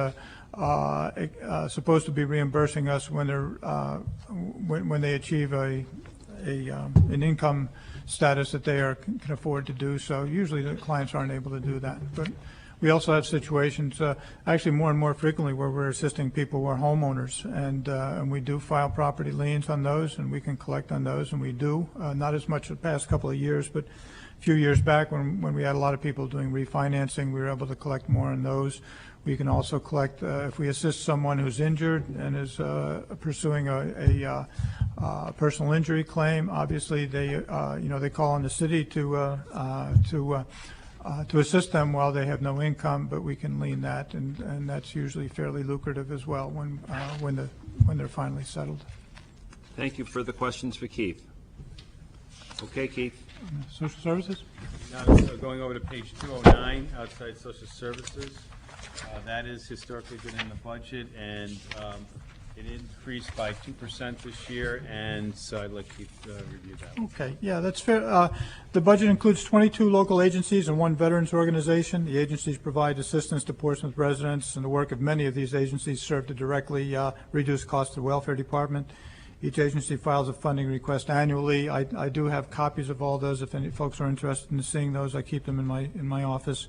supposed to be reimbursing us when they're when they achieve an income status that they can afford to do so. Usually the clients aren't able to do that, but we also have situations, actually more and more frequently, where we're assisting people who are homeowners, and we do file property liens on those, and we can collect on those, and we do. Not as much the past couple of years, but a few years back when we had a lot of people doing refinancing, we were able to collect more on those. We can also collect if we assist someone who's injured and is pursuing a personal injury claim. Obviously, they call on the city to assist them while they have no income, but we can lien that, and that's usually fairly lucrative as well when they're finally settled. Thank you. Further questions for Keith? Okay, Keith. Social services? Now, so going over to page 209, outside social services. That is historically been in the budget, and it increased by 2% this year, and so I'd like Keith to review that. Okay, yeah, that's fair. The budget includes 22 local agencies and one veterans organization. The agencies provide assistance to Portsmouth residents, and the work of many of these agencies serve to directly reduce costs to the welfare department. Each agency files a funding request annually. I do have copies of all those. If any folks are interested in seeing those, I keep them in my office.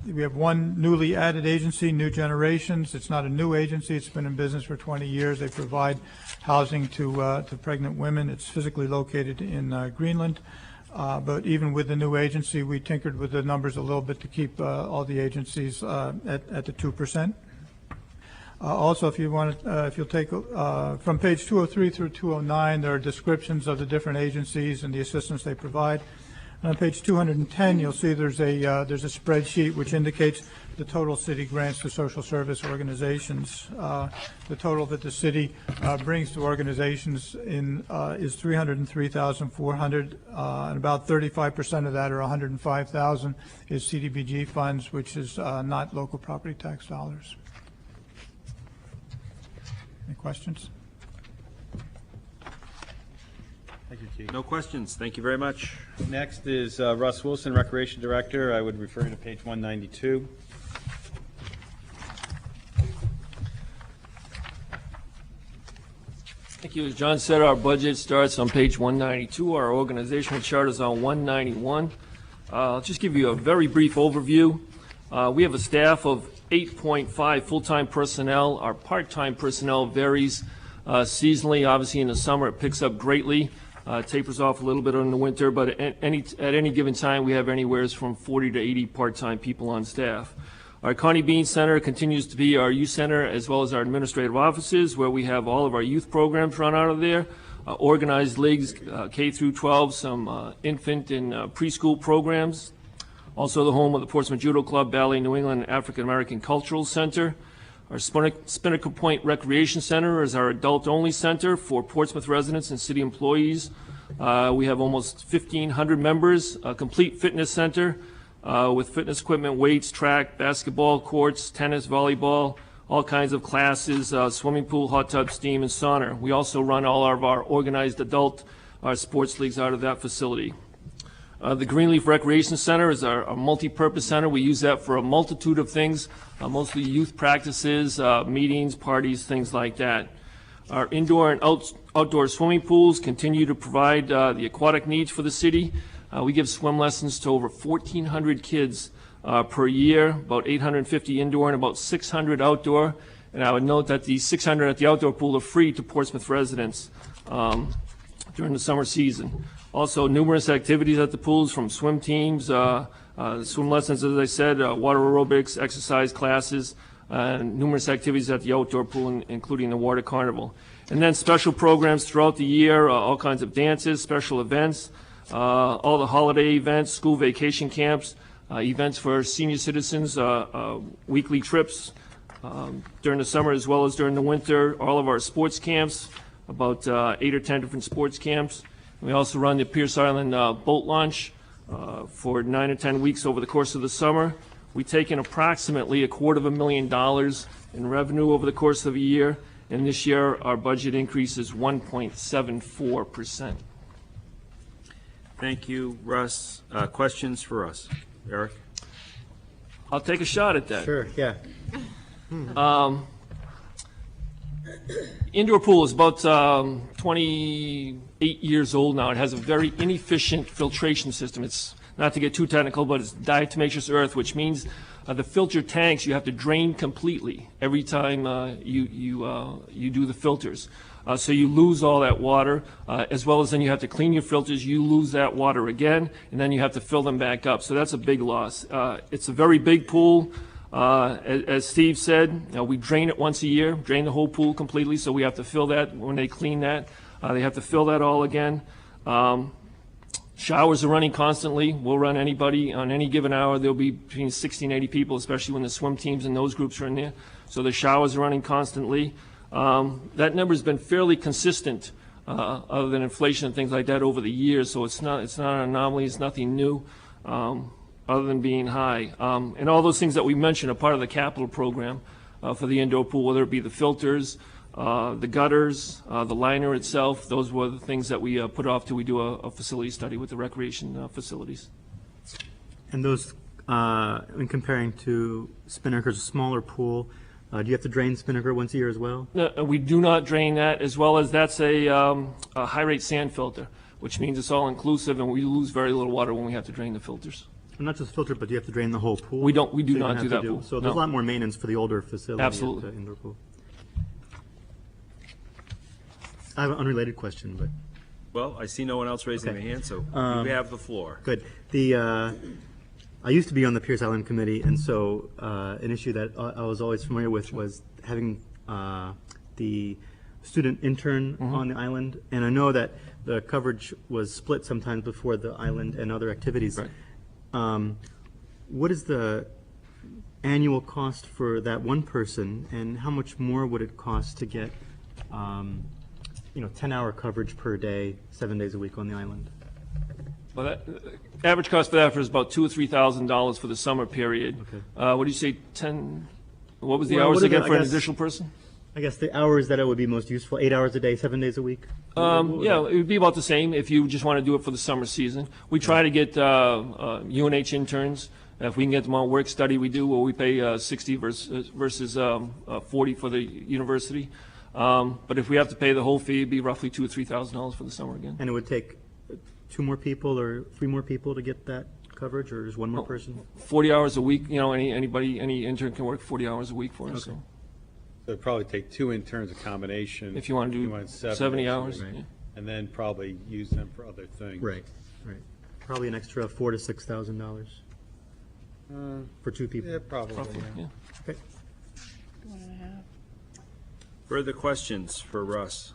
We have one newly added agency, New Generations. It's not a new agency. It's been in business for 20 years. They provide housing to pregnant women. It's physically located in Greenland. But even with the new agency, we tinkered with the numbers a little bit to keep all the agencies at the 2%. Also, if you want, if you'll take from page 203 through 209, there are descriptions of the different agencies and the assistance they provide. And on page 210, you'll see there's a spreadsheet which indicates the total city grants to social service organizations. The total that the city brings to organizations is $303,400, and about 35% of that, or $105,000, is CDBG funds, which is not local property tax dollars. Any questions? Thank you, Keith. No questions. Thank you very much. Next is Russ Wilson, Recreation Director. I would refer you to page 192. Thank you. As John said, our budget starts on page 192. Our organizational chart is on 191. I'll just give you a very brief overview. We have a staff of 8.5 full-time personnel. Our part-time personnel varies seasonally. Obviously, in the summer, it picks up greatly. Tapers off a little bit in the winter, but at any given time, we have anywhere from 40 to 80 part-time people on staff. Our Connie Bean Center continues to be our youth center as well as our administrative offices, where we have all of our youth programs run out of there, organized leagues, K through 12, some infant and preschool programs. Also the home of the Portsmouth Judo Club, Ballet New England African American Cultural Center. Our Spinnaker Point Recreation Center is our adult-only center for Portsmouth residents and city employees. We have almost 1,500 members, a complete fitness center with fitness equipment, weights, track, basketball courts, tennis, volleyball, all kinds of classes, swimming pool, hot tub, steam, and sauna. We also run all of our organized adult sports leagues out of that facility. The Greenleaf Recreation Center is our multi-purpose center. We use that for a multitude of things, mostly youth practices, meetings, parties, things like that. Our indoor and outdoor swimming pools continue to provide the aquatic needs for the city. We give swim lessons to over 1,400 kids per year, about 850 indoor and about 600 outdoor. And I would note that the 600 at the outdoor pool are free to Portsmouth residents during the summer season. Also, numerous activities at the pools, from swim teams, swim lessons, as I said, water aerobics, exercise classes, numerous activities at the outdoor pool, including the water carnival. And then special programs throughout the year, all kinds of dances, special events, all the holiday events, school vacation camps, events for senior citizens, weekly trips during the summer as well as during the winter, all of our sports camps, about 8 or 10 different sports camps. We also run the Pierce Island boat launch for 9 or 10 weeks over the course of the summer. We take in approximately $250,000 in revenue over the course of a year, and this year our budget increase is 1.74%. Thank you, Russ. Questions for us? Eric? I'll take a shot at that. Sure, yeah. Indoor pool is about 28 years old now. It has a very inefficient filtration system. It's not to get too technical, but it's diatomaceous earth, which means the filter tanks you have to drain completely every time you do the filters. So you lose all that water, as well as then you have to clean your filters. You lose that water again, and then you have to fill them back up. So that's a big loss. It's a very big pool. As Steve said, we drain it once a year, drain the whole pool completely, so we have to fill that when they clean that. They have to fill that all again. Showers are running constantly. We'll run anybody on any given hour. There'll be between 60 and 80 people, especially when the swim teams and those groups are in there. So the showers are running constantly. That number has been fairly consistent, other than inflation and things like that over the years, so it's not an anomaly, it's nothing new. Other than being high. And all those things that we mentioned are part of the capital program for the indoor pool, whether it be the filters, the gutters, the liner itself. Those were the things that we put off till we do a facility study with the recreation facilities. And those, in comparing to Spinnaker's smaller pool, do you have to drain Spinnaker once a year as well? No, we do not drain that, as well as that's a high-rate sand filter, which means it's all-inclusive, and we lose very little water when we have to drain the filters. And not just filter, but do you have to drain the whole pool? We do So you not have do to that pool. So there's a No. lot more maintenance for the older facility. Absolutely. At the indoor pool. I have an unrelated question, but Well, I see no one else raising their hand, so you have the floor. good. I used to be on the Pierce Island Committee, and so an issue that I was always familiar with was having the student intern on the island. And I know that the coverage was split sometimes before the island and other activities. Right. What is the annual cost for that one person, and how much more would it cost to get 10-hour coverage per day, 7 days a week on the island? Well, that average cost for that is about $2,000 or $3,000 for the summer period. Okay. What do you say? What was the Well, hours what are again the- for I an guess- additional person? I guess the hours that it would be most useful, 8 hours a day, 7 days a week? Yeah, it would be about the same if you just want to do it for the summer season. We try to get UNH interns. If we can get them on work study, we do, where we pay 60 versus 40 for the university. But if we have to pay the whole fee, it'd be roughly $2,000 or $3,000 for the summer again. And it would take 2 more people or 3 more people to get that coverage, or is 1 more person? 40 hours a week, any intern can work 40 hours a week for us, so. So it'd probably take 2 interns, a combination. If you want to do want 70 hours, right. yeah. And then probably use them for other things. Right. Probably an extra $4,000 to $6,000 for 2 people. Yeah, probably, Roughly, yeah. yeah. Okay. Further questions for Russ?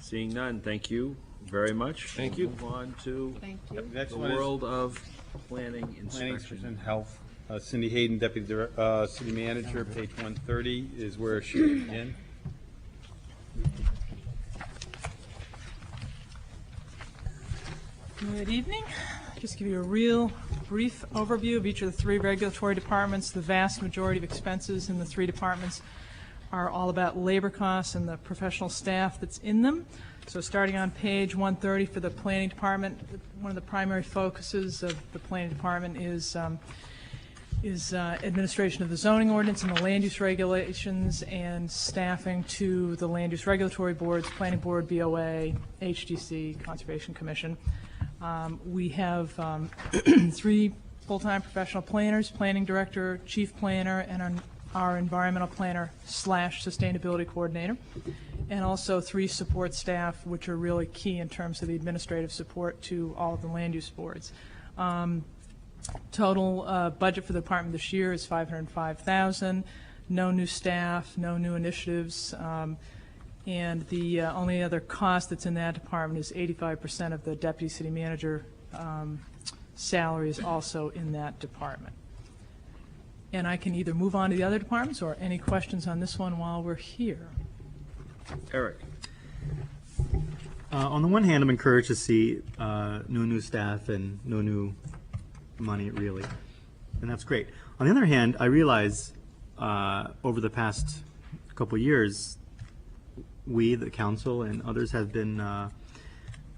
Seeing none, thank you very much. Thank you. Move on to Thank you. Next the one is world of planning Planning inspection. and Health. Cindy Hayden, Deputy City Manager, page 130 is where she would begin. Good evening. Just give you a real brief overview of each of the 3 regulatory departments. The vast majority of expenses in the 3 departments are all about labor costs and the professional staff that's in them. So starting on page 130 for the planning department, one of the primary focuses of the planning department is administration of the zoning ordinance and the land use regulations and staffing to the land use regulatory boards, planning board, BOA, HDC, Conservation Commission. We have 3 full-time professional planners, planning director, chief planner, and our environmental planner / sustainability coordinator, and also 3 support staff, which are really key in terms of the administrative support to all of the land use boards. Total budget for the department this year is $505,000. No new staff, no new initiatives. And the only other cost that's in that department is 85% of the deputy city manager salary is also in that department. And I can either move on to the other departments or any questions on this one while we're here. Eric. On the one hand, I'm encouraged to see no new staff and no new money, really, and that's great. On the other hand, I realize over the past couple of years, we, the council, and others have been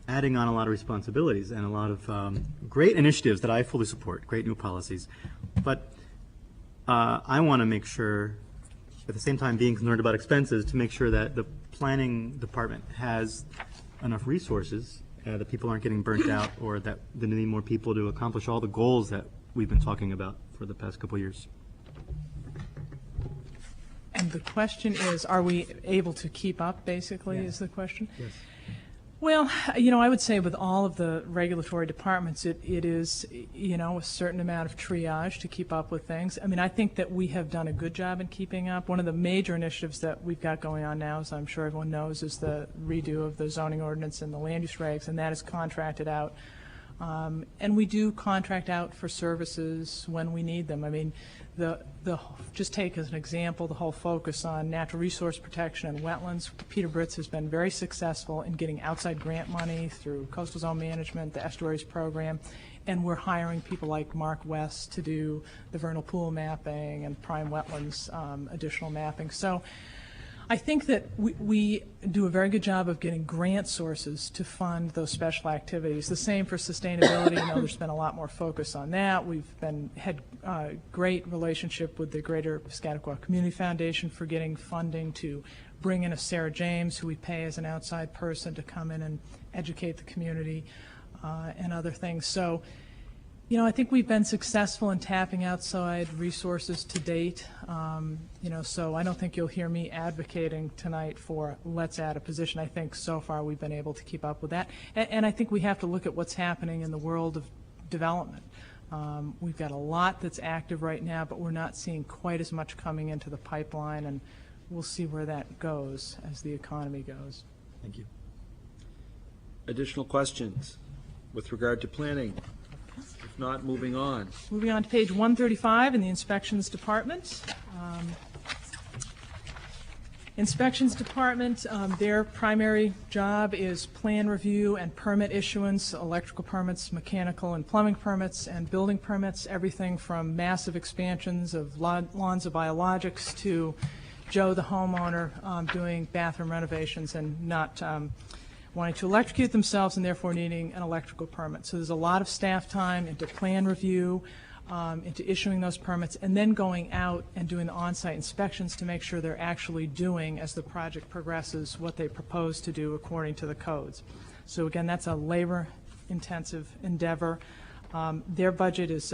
adding on a lot of responsibilities and a lot of great initiatives that I fully support, great new policies. But I want to make sure, at the same time being concerned about expenses, to make sure that the planning department has enough resources, that people aren't getting burnt out, or that they need more people to accomplish all the goals that we've been talking about for the past couple of years. And the question is, are we able to keep up, basically, is the question? Yes. Well, I would say with all of the regulatory departments, it is, a certain amount of triage to keep up with things. I mean, I think that we have done a good job in keeping up. One of the major initiatives that we've got going on now, as I'm sure everyone knows, is the redo of the zoning ordinance and the land use regs, and that is contracted out. And we do contract out for services when we need them. I mean, just take as an example the whole focus on natural resource protection and wetlands. Peter Britz has been very successful in getting outside grant money through coastal zone management, the estuaries program, and we're hiring people like Mark West to do the vernal pool mapping and prime wetlands additional mapping. So I think that we do a very good job of getting grant sources to fund those special activities. The same for sustainability. There's been a lot more focus on that. We've had a great relationship with the Greater Piscataqua Community Foundation for getting funding to bring in a Sarah James, who we pay as an outside person to come in and educate the community and other things. So, I think we've been successful in tapping outside resources to date. So I don't think you'll hear me advocating tonight for let's add a position. I think so far we've been able to keep up with that. And I think we have to look at what's happening in the world of development. We've got a lot that's active right now, but we're not seeing quite as much coming into the pipeline, and we'll see where that goes as the economy goes. Thank you. Additional questions with regard to planning? If not, moving on. Moving on to page 135 in the Inspections Department. Inspections Department, their primary job is plan review and permit issuance, electrical permits, mechanical and plumbing permits, and building permits, everything from massive expansions of lawns of biologics to Joe, the homeowner, doing bathroom renovations and not wanting to electrocute themselves and therefore needing an electrical permit. So there's a lot of staff time into plan review, into issuing those permits, and then going out and doing the on-site inspections to make sure they're actually doing, as the project progresses, what they propose to do according to the codes. So again, that's a labor-intensive endeavor. Their budget is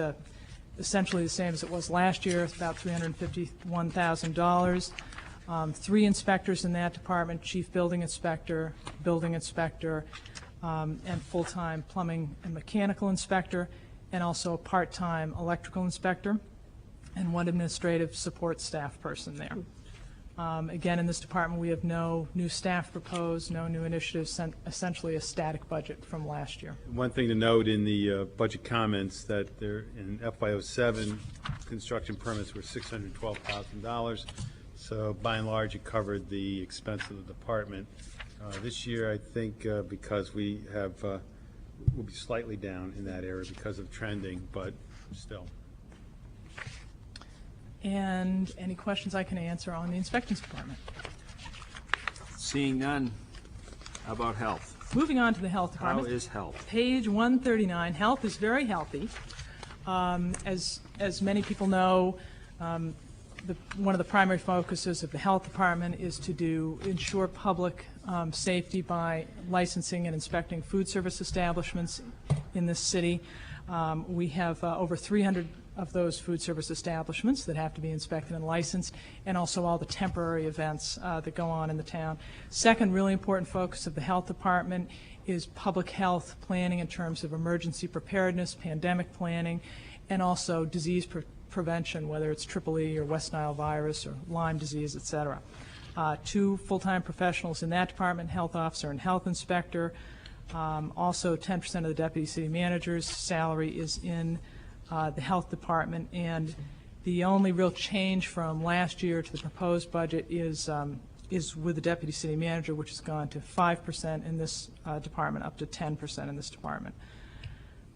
essentially the same as it was last year. It's about $351,000. 3 inspectors in that department: chief building inspector, and full-time plumbing and mechanical inspector, and also a part-time electrical inspector, and 1 administrative support staff person there. Again, in this department, we have no new staff proposed, no new initiatives, essentially a static budget from last year. One thing to note in the budget comments that there in FY07, construction permits were $612,000. So by and large, it covered the expense of the department. This year, I think because we have, we'll be slightly down in that area because of trending, but still. And any questions I can answer on the inspections department? Seeing none, how about health? Moving on to the health How department. is health? Page 139, health is very healthy. As many people know, one of the primary focuses of the health department is to ensure public safety by licensing and inspecting food service establishments in this city. We have over 300 of those food service establishments that have to be inspected and licensed, and also all the temporary events that go on in the town. Second really important focus of the health department is public health planning in terms of emergency preparedness, pandemic planning, and also disease prevention, whether it's EEE or West Nile virus or Lyme disease, et cetera. 2 full-time professionals in that department, health officer and health inspector. Also, 10% of the deputy city manager's salary is in the health department, and the only real change from last year to the proposed budget is with the deputy city manager, which has gone to 5% in this department, up to 10% in this department.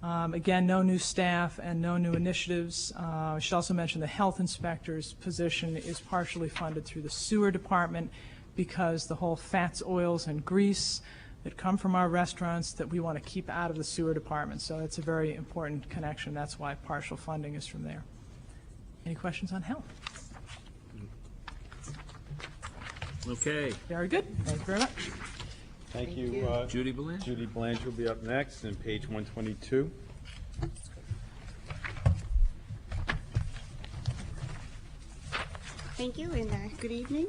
Again, no new staff and no new initiatives. I should also mention the health inspector's position is partially funded through the sewer department because the whole fats, oils, and grease that come from our restaurants that we want to keep out of the sewer department. So it's a very important connection. That's why partial funding is from there. Any questions on health? Okay. Very good. Thank you very much. Thank you. Judy Belanger? Judy Belanger will be up next, and page 122. Thank you, and good evening.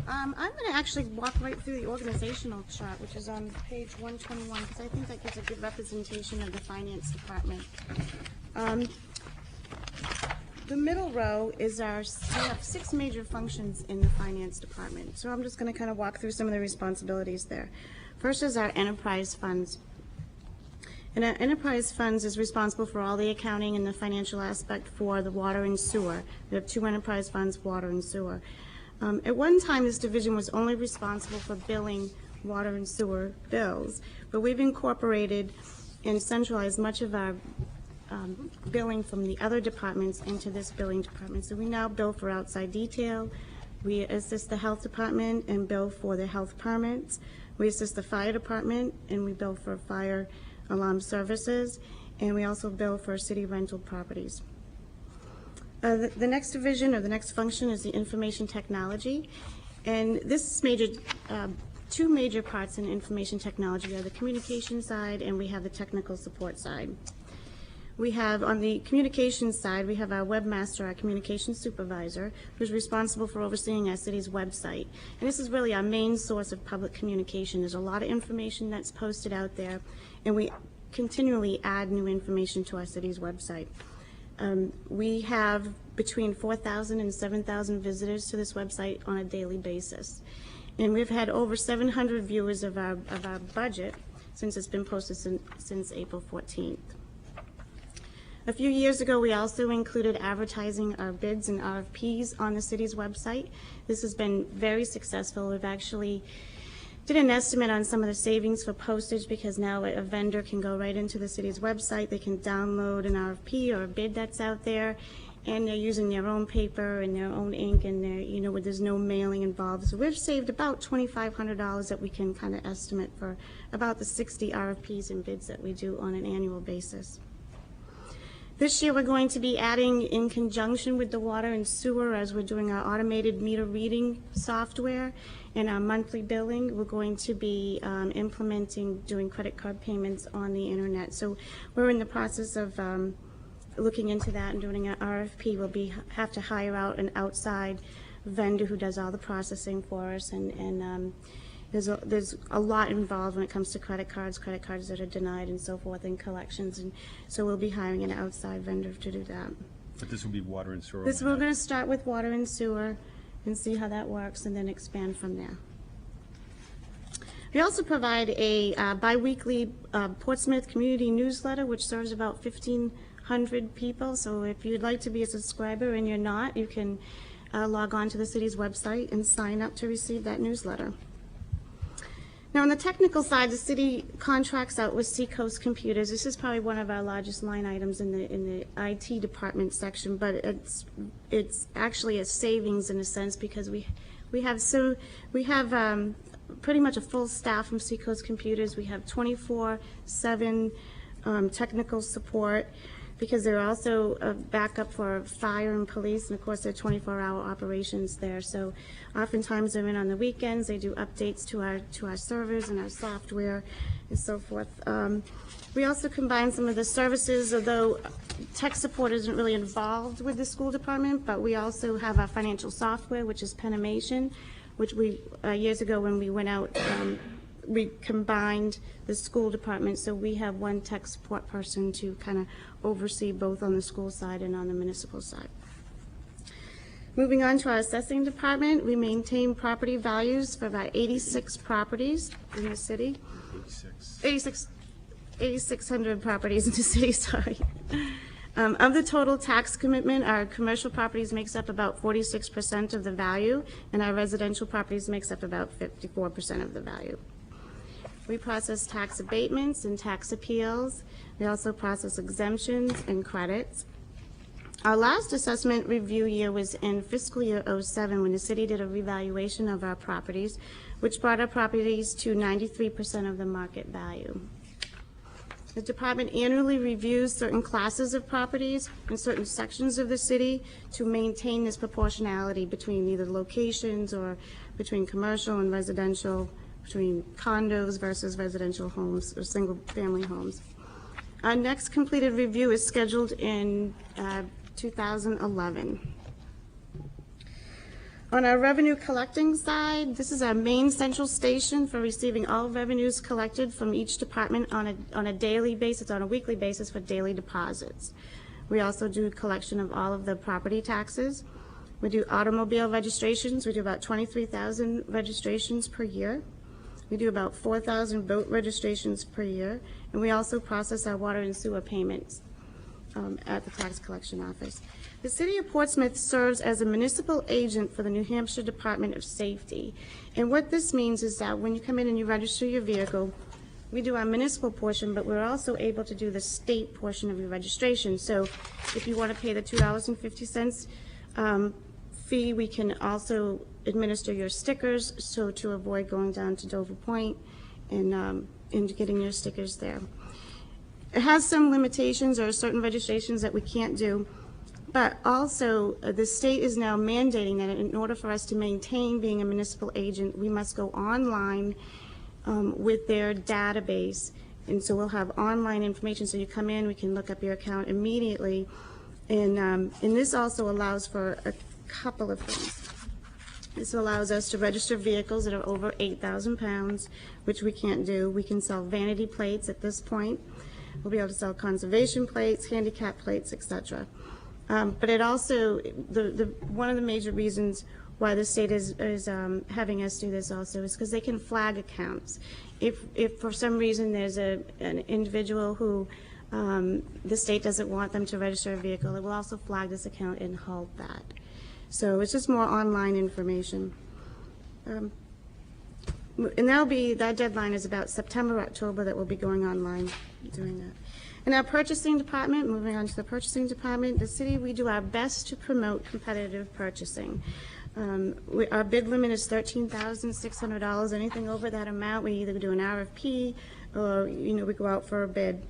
I'm going to actually walk right through the organizational chart, which is on page 121, because I think that gives a good representation of the finance department. The middle row is we have 6 major functions in the finance department. So I'm just going to kind of walk through some of the responsibilities there. First is our enterprise funds. And our enterprise funds is responsible for all the accounting and the financial aspect for the water and sewer. We have 2 enterprise funds, water and sewer. At one time, this division was only responsible for billing water and sewer bills, but we've incorporated and centralized much of our billing from the other departments into this billing department. So we now bill for outside detail. We assist the health department and bill for the health permits. We assist the fire department and we bill for fire alarm services. And we also bill for city rental properties. The next division or the next function is the information technology. And this major, 2 major parts in information technology are the communication side and we have the technical support side. We have, on the communications side, we have our webmaster, our communications supervisor, who's responsible for overseeing our city's website. And this is really our main source of public communication. There's a lot of information that's posted out there, and we continually add new information to our city's website. We have between 4,000 and 7,000 visitors to this website on a daily basis. And we've had over 700 viewers of our budget since it's been posted since April 14th. A few years ago, we also included advertising our bids and RFPs on the city's website. This has been very successful. We've actually did an estimate on some of the savings for postage because now a vendor can go right into the city's website. They can download an RFP or a bid that's out there, and they're using their own paper and their own ink, and they're, you know, where there's no mailing involved. So we've saved about $2,500 that we can kind of estimate for about the 60 RFPs and bids that we do on an annual basis. This year, we're going to be adding, in conjunction with the water and sewer, as we're doing our automated meter reading software and our monthly billing, we're going to be implementing doing credit card payments on the internet. So we're in the process of looking into that and doing an RFP. We'll have to hire out an outside vendor who does all the processing for us, and there's a lot involved when it comes to credit cards that are denied and so forth, and collections, and so we'll be hiring an outside vendor to do that. But this will be water and sewer? We're going to start with water and sewer and see how that works, and then expand from there. We also provide a biweekly Portsmouth community newsletter, which serves about 1,500 people. So if you'd like to be a subscriber and you're not, you can log on to the city's website and sign up to receive that newsletter. Now, on the technical side, the city contracts out with Seacoast Computers. This is probably one of our largest line items in the IT department section, but it's actually a savings in a sense, because we have pretty much a full staff from Seacoast Computers. We have 24/7 technical support, because they're also a backup for fire and police, and of course they're 24-hour operations there. So oftentimes they're in on the weekends. They do updates to our servers and our software and so forth. We also combine some of the services, although tech support isn't really involved with the school department, but we also have our financial software, which is Penimation, which we, years ago when we went out, we combined the school department, so we have one tech support person to kind of oversee both on the school side and on the municipal side. Moving on to our assessing department, we maintain property values for about 86 properties in the city. 8,600 properties in the city, sorry. Of the total tax commitment, our commercial properties makes up about 46% of the value, and our residential properties makes up about 54% of the value. We process tax abatements and tax appeals. We also process exemptions and credits. Our last assessment review year was in fiscal year '07, when the city did a revaluation of our properties, which brought our properties to 93% of the market value. The department annually reviews certain classes of properties in certain sections of the city to maintain this proportionality between either locations or between commercial and residential, between condos versus residential homes or single-family homes. Our next completed review is scheduled in 2011. On our revenue collecting side, this is our main central station for receiving all revenues collected from each department on a daily basis, on a weekly basis for daily deposits. We also do collection of all of the property taxes. We do automobile registrations. We do about 23,000 registrations per year. We do about 4,000 boat registrations per year, and we also process our water and sewer payments at the tax collection office. The City of Portsmouth serves as a municipal agent for the New Hampshire Department of Safety, and what this means is that when you come in and you register your vehicle, we do our municipal portion, but we're also able to do the state portion of your registration. So if you want to pay the $2.50 fee, we can also administer your stickers, so to avoid going down to Dover Point and getting your stickers there. It has some limitations. There are certain registrations that we can't do, but also the state is now mandating that in order for us to maintain being a municipal agent, we must go online with their database, and so we'll have online information. So you come in, we can look up your account immediately, and this also allows for a couple of things. This allows us to register vehicles that are over 8,000 pounds, which we can't do. We can sell vanity plates at this point. We'll be able to sell conservation plates, handicap plates, etc. But it also, one of the major reasons why the state is having us do this also is because they can flag accounts. If for some reason there's an individual who the state doesn't want them to register a vehicle, it will also flag this account and halt that. So it's just more online information. And that deadline is about September, October, that we'll be going online doing that. In our purchasing department, moving on to the purchasing department, the city, we do our best to promote competitive purchasing. Our bid limit is $13,600. Anything over that amount, we either do an RFP or, we go out for a bid.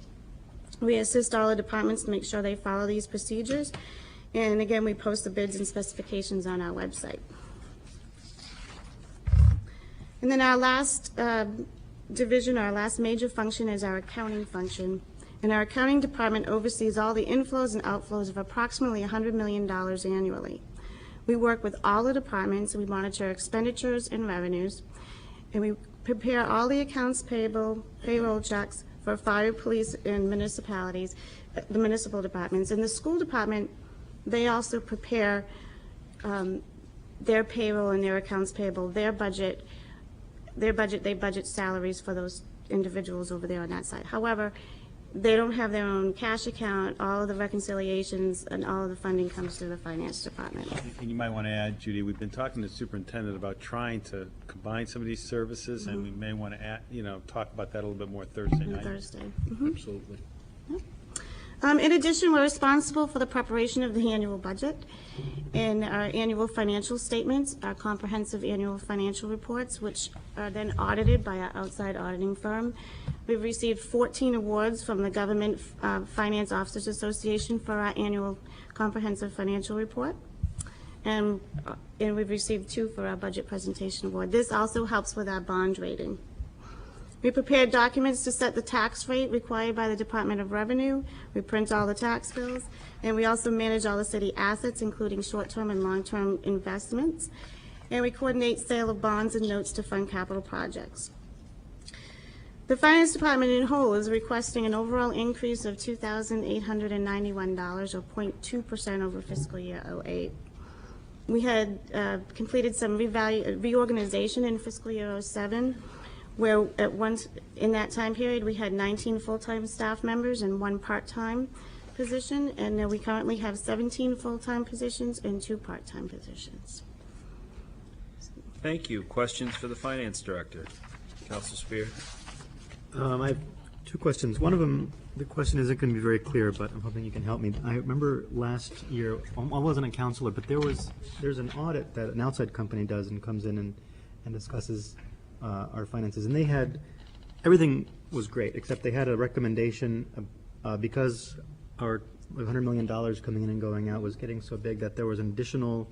We assist all the departments to make sure they follow these procedures. And again, we post the bids and specifications on our website. And then our last division, our last major function is our accounting function. And our accounting department oversees all the inflows and outflows of approximately $100 million annually. We work with all the departments, we monitor expenditures and revenues, and we prepare all the accounts payable, payroll checks for fire, police, and municipalities, the municipal departments. And the school department, they also prepare their payroll and their accounts payable, they budget salaries for those individuals over there on that side. However, they don't have their own cash account. All of the reconciliations and all of the funding comes through the finance department. And you might want to add, Judy, we've been talking to the superintendent about trying to combine some of these services, and we may want to add, talk about that a little bit more Thursday night. Absolutely. In addition, we're responsible for the preparation of the annual budget and our annual financial statements, our comprehensive annual financial reports, which are then audited by our outside auditing firm. We've received 14 awards from the Government Finance Officers Association for our annual comprehensive financial report. And we've received 2 for our budget presentation award. This also helps with our bond rating. We prepare documents to set the tax rate required by the Department of Revenue. We print all the tax bills, and we also manage all the city assets, including short-term and long-term investments. And we coordinate sale of bonds and notes to fund capital projects. The Finance Department in whole is requesting an overall increase of $2,891, or 0.2% over fiscal year '08. We had completed some reorganization in fiscal year '07, where at once in that time period we had 19 full-time staff members and 1 part-time position, and then we currently have 17 full-time positions and 2 part-time positions. Thank you. Questions for the finance director? Councilor Spear? I have 2 questions. One of them, the question isn't going to be very clear, but I'm hoping you can help me. I remember last year, I wasn't a counselor, but there's an audit that an outside company does and comes in and discusses our finances, and they had, everything was great, except they had a recommendation because our $100 million coming in and going out was getting so big that there was an additional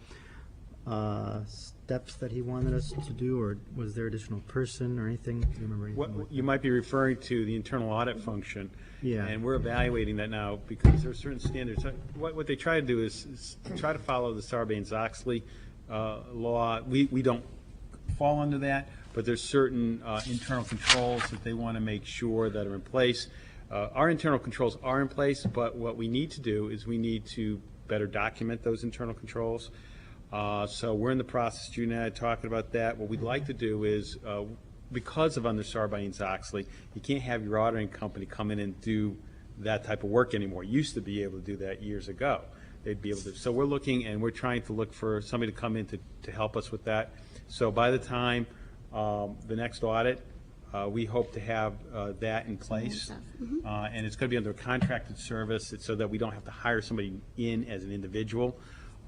steps that he wanted us to do, or was there additional person or anything? Do you remember anything? What you might be referring to the internal audit function. Yeah. And we're evaluating that now because there are certain standards. What they try to do is try to follow the Sarbanes-Oxley law. We don't fall under that, but there's certain internal controls that they want to make sure that are in place. Our internal controls are in place, but what we need to do is we need to better document those internal controls. So we're in the process, Judy and I, talking about that. What we'd like to do is, because of under Sarbanes-Oxley, you can't have your auditing company come in and do that type of work anymore. You used to be able to do that years ago. They'd be able to. So we're looking, and we're trying to look for somebody to come in to help us with that. So by the time the next audit, we hope to have that in place. And it's going to be under a contracted service so that we don't have to hire somebody in as an individual.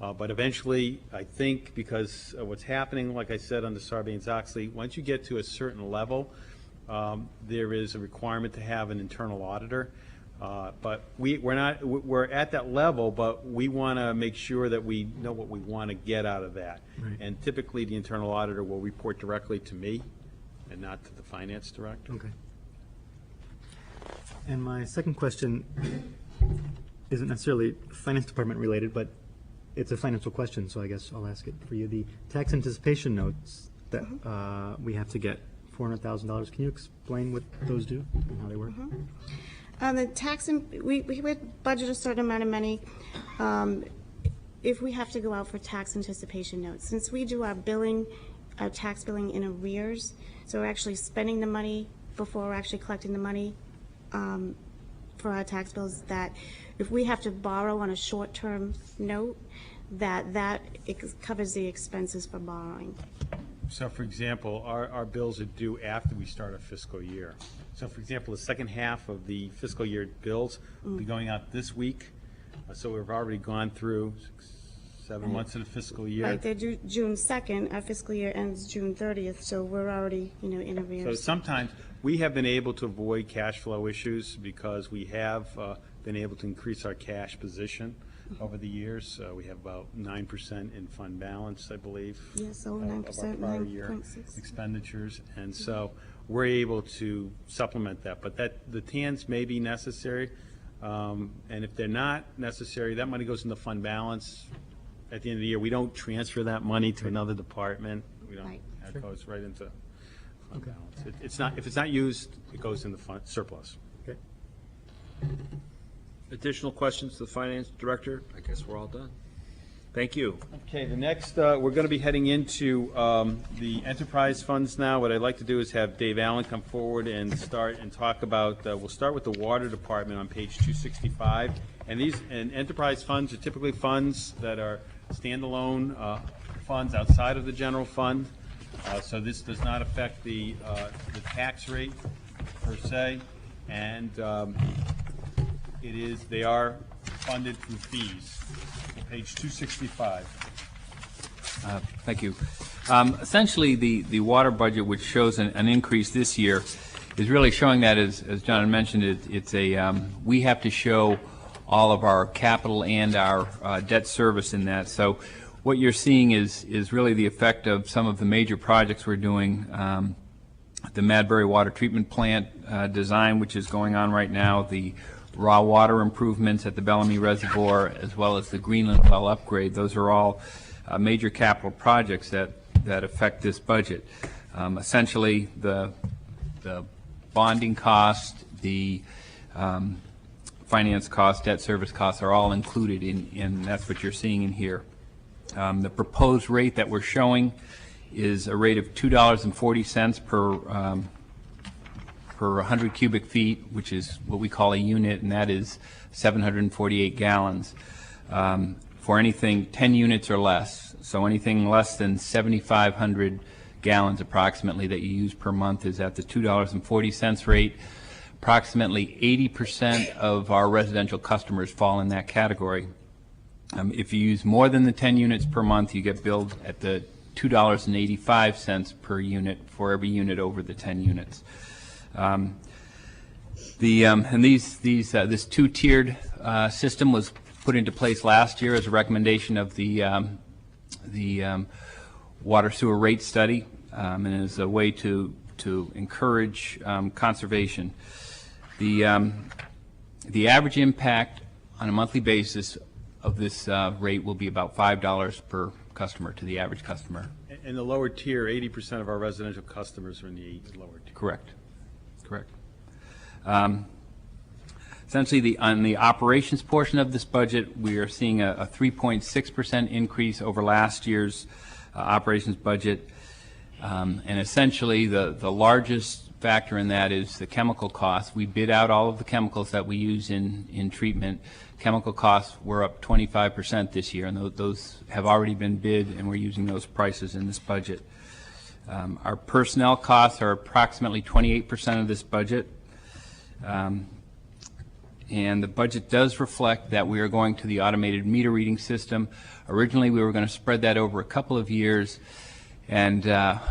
But eventually, I think, because of what's happening, like I said, under Sarbanes-Oxley, once you get to a certain level, there is a requirement to have an internal auditor. But we're at that level, but we want to make sure that we know what we want to get out of that. Right. And typically, the internal auditor will report directly to me and not to the finance director. Okay. And my second question isn't necessarily finance department related, but it's a financial question, so I guess I'll ask it for you. The tax anticipation notes that we have to get, $400,000. Can you explain what those do and how they work? The tax, we would budget a certain amount of money if we have to go out for tax anticipation notes. Since we do our billing, our tax billing in arrears, so we're actually spending the money before we're actually collecting the money for our tax bills, that if we have to borrow on a short-term note, that it covers the expenses for borrowing. So, for example, our bills are due after we start a fiscal year. So for example, the second half of the fiscal year bills will be going out this week. So we've already gone through 7 months of the fiscal year. Right, they're due June 2nd, our fiscal year ends June 30th, so we're already, in So arrears. sometimes, we have been able to avoid cash flow issues because we have been able to increase our cash position over the years. We have about 9% in fund balance, I believe. Yes, over of our 9%, prior year 9.6. expenditures. And so we're able to supplement that. But the TANs may be necessary. And if they're not necessary, that money goes into fund balance. At the end of the year, we don't transfer that money to another department. We don't, Right. it goes right into fund balance. It's not, if it's not used, it goes in the fund surplus. Okay. Additional questions to the finance director? I guess we're all done. Thank you. Okay, the next, we're going to be heading into the enterprise funds now. What I'd like to do is have Dave Allen come forward and start and talk about, we'll start with the water department on page 265. And these, enterprise funds are typically funds that are standalone funds outside of the general fund. So this does not affect the tax rate per se. And they are funded through fees. Page 265. Thank you. Essentially, the water budget, which shows an increase this year, is really showing that, as John mentioned, we have to show all of our capital and our debt service in that. So what you're seeing is really the effect of some of the major projects we're doing. The Madbury Water Treatment Plant design, which is going on right now, the raw water improvements at the Bellamy Reservoir, as well as the Greenland well upgrade. Those are all major capital projects that affect this budget. Essentially, the bonding cost, the finance cost, debt service costs are all included in that's what you're seeing in here. The proposed rate that we're showing is a rate of $2.40 per 100 cubic feet, which is what we call a unit, and that is 748 gallons. For anything 10 units or less, so anything less than 7,500 gallons approximately that you use per month is at the $2.40 rate. Approximately 80% of our residential customers fall in that category. If you use more than the 10 units per month, you get billed at the $2.85 per unit for every unit over the 10 units. This two-tiered system was put into place last year as a recommendation of the water sewer rate study, and as a way to encourage conservation. The average impact on a monthly basis of this rate will be about $5 per customer to the average customer. In the lower tier, 80% of our residential customers are in the lower tier. Correct. Essentially, on the operations portion of this budget, we are seeing a 3.6% increase over last year's operations budget. And essentially, the largest factor in that is the chemical costs. We bid out all of the chemicals that we use in treatment. Chemical costs were up 25% this year, and those have already been bid, and we're using those prices in this budget. Our personnel costs are approximately 28% of this budget. And the budget does reflect that we are going to the automated meter reading system. Originally, we were going to spread that over a couple of years, and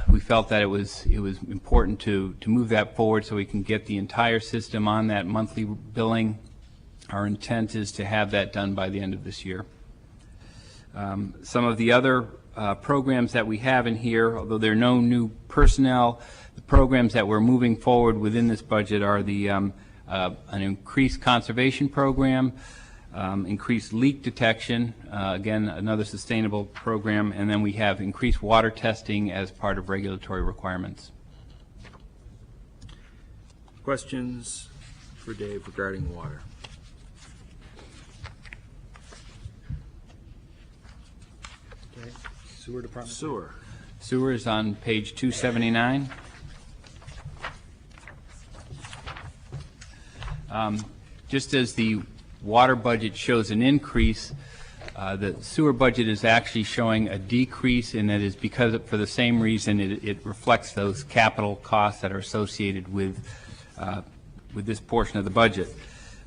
we felt that it was important to move that forward so we can get the entire system on that monthly billing. Our intent is to have that done by the end of this year. Some of the other programs that we have in here, although there are no new personnel, the programs that we're moving forward within this budget are an increased conservation program, increased leak detection, again, another sustainable program, and then we have increased water testing as part of regulatory requirements. Questions for Dave regarding water? Okay. Sewer department? Sewer is on page 279. Just as the water budget shows an increase, the sewer budget is actually showing a decrease, and that is because for the same reason it reflects those capital costs that are associated with with this portion of the budget.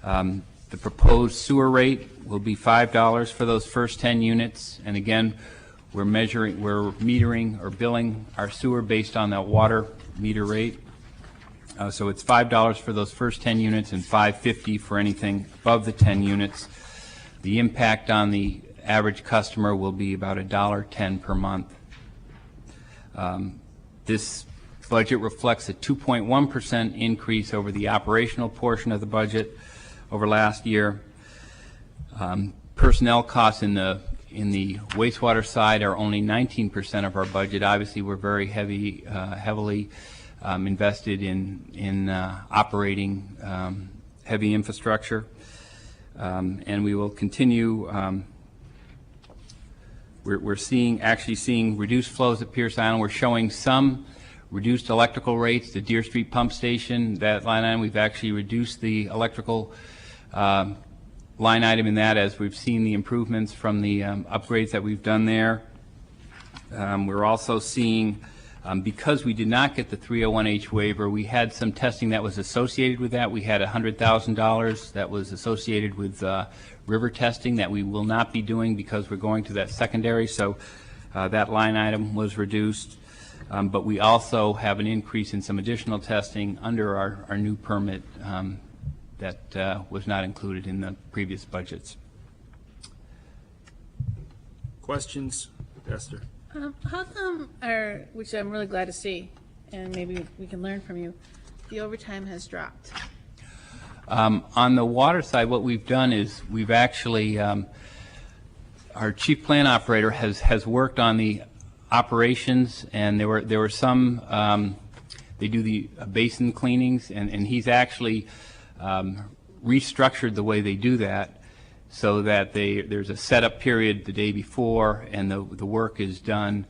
The proposed sewer rate will be $5 for those first 10 units, and again, we're metering or billing our sewer based on that water meter rate. So it's $5 for those first 10 units and $5.50 for anything above the 10 units. The impact on the average customer will be about $1.10 per month. This budget reflects a 2.1% increase over the operational portion of the budget over last year. Personnel costs in the wastewater side are only 19% of our budget. Obviously, we're very heavily invested in operating heavy infrastructure, and we will continue. We're actually seeing reduced flows at Pierce Island. We're showing some reduced electrical rates. The Deer Street Pump Station, that line item, we've actually reduced the electrical line item in that as we've seen the improvements from the upgrades that we've done there. We're also seeing, because we did not get the 301H waiver, we had some testing that was associated with that. We had $100,000 that was associated with river testing that we will not be doing because we're going to that secondary, so that line item was reduced. But we also have an increase in some additional testing under our new permit that was not included in the previous budgets. Questions? Esther? How come, which I'm really glad to see, and maybe we can learn from you, the overtime has dropped? On the water side, what we've done is we've actually, our chief plant operator has worked on the operations, and there were some, they do the basin cleanings, and he's actually restructured the way they do that so that there's a setup period the day before, and the work is done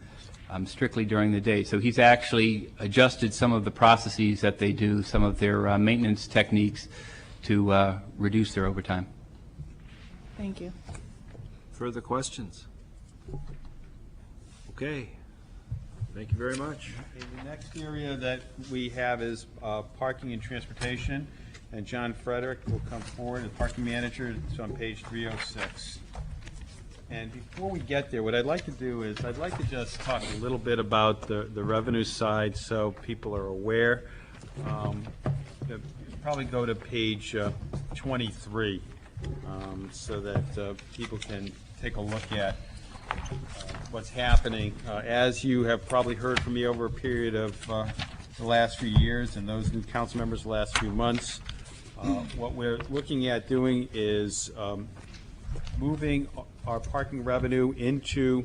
strictly during the day. So he's actually adjusted some of the processes that they do, some of their maintenance techniques to reduce their overtime. Thank you. Further questions? Okay. Thank you very much. Okay, the next area that we have is parking and transportation, and John Frederick will come forward, the parking manager. It's on page 306. And before we get there, what I'd like to do is I'd like to just talk a little bit about the revenue side so people are aware. Probably go to page 23 so that people can take a look at what's happening. As you have probably heard from me over a period of the last few years and those new council members the last few months, what we're looking at doing is moving our parking revenue into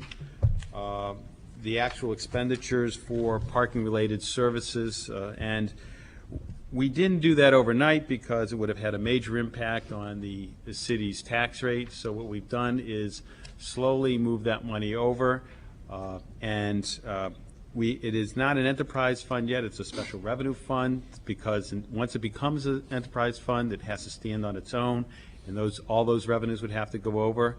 the actual expenditures for parking-related services, and we didn't do that overnight because it would have had a major impact on the city's tax rate. So what we've done is slowly move that money over, and it is not an enterprise fund yet. It's a special revenue fund, because once it becomes an enterprise fund, it has to stand on its own, and all those revenues would have to go over.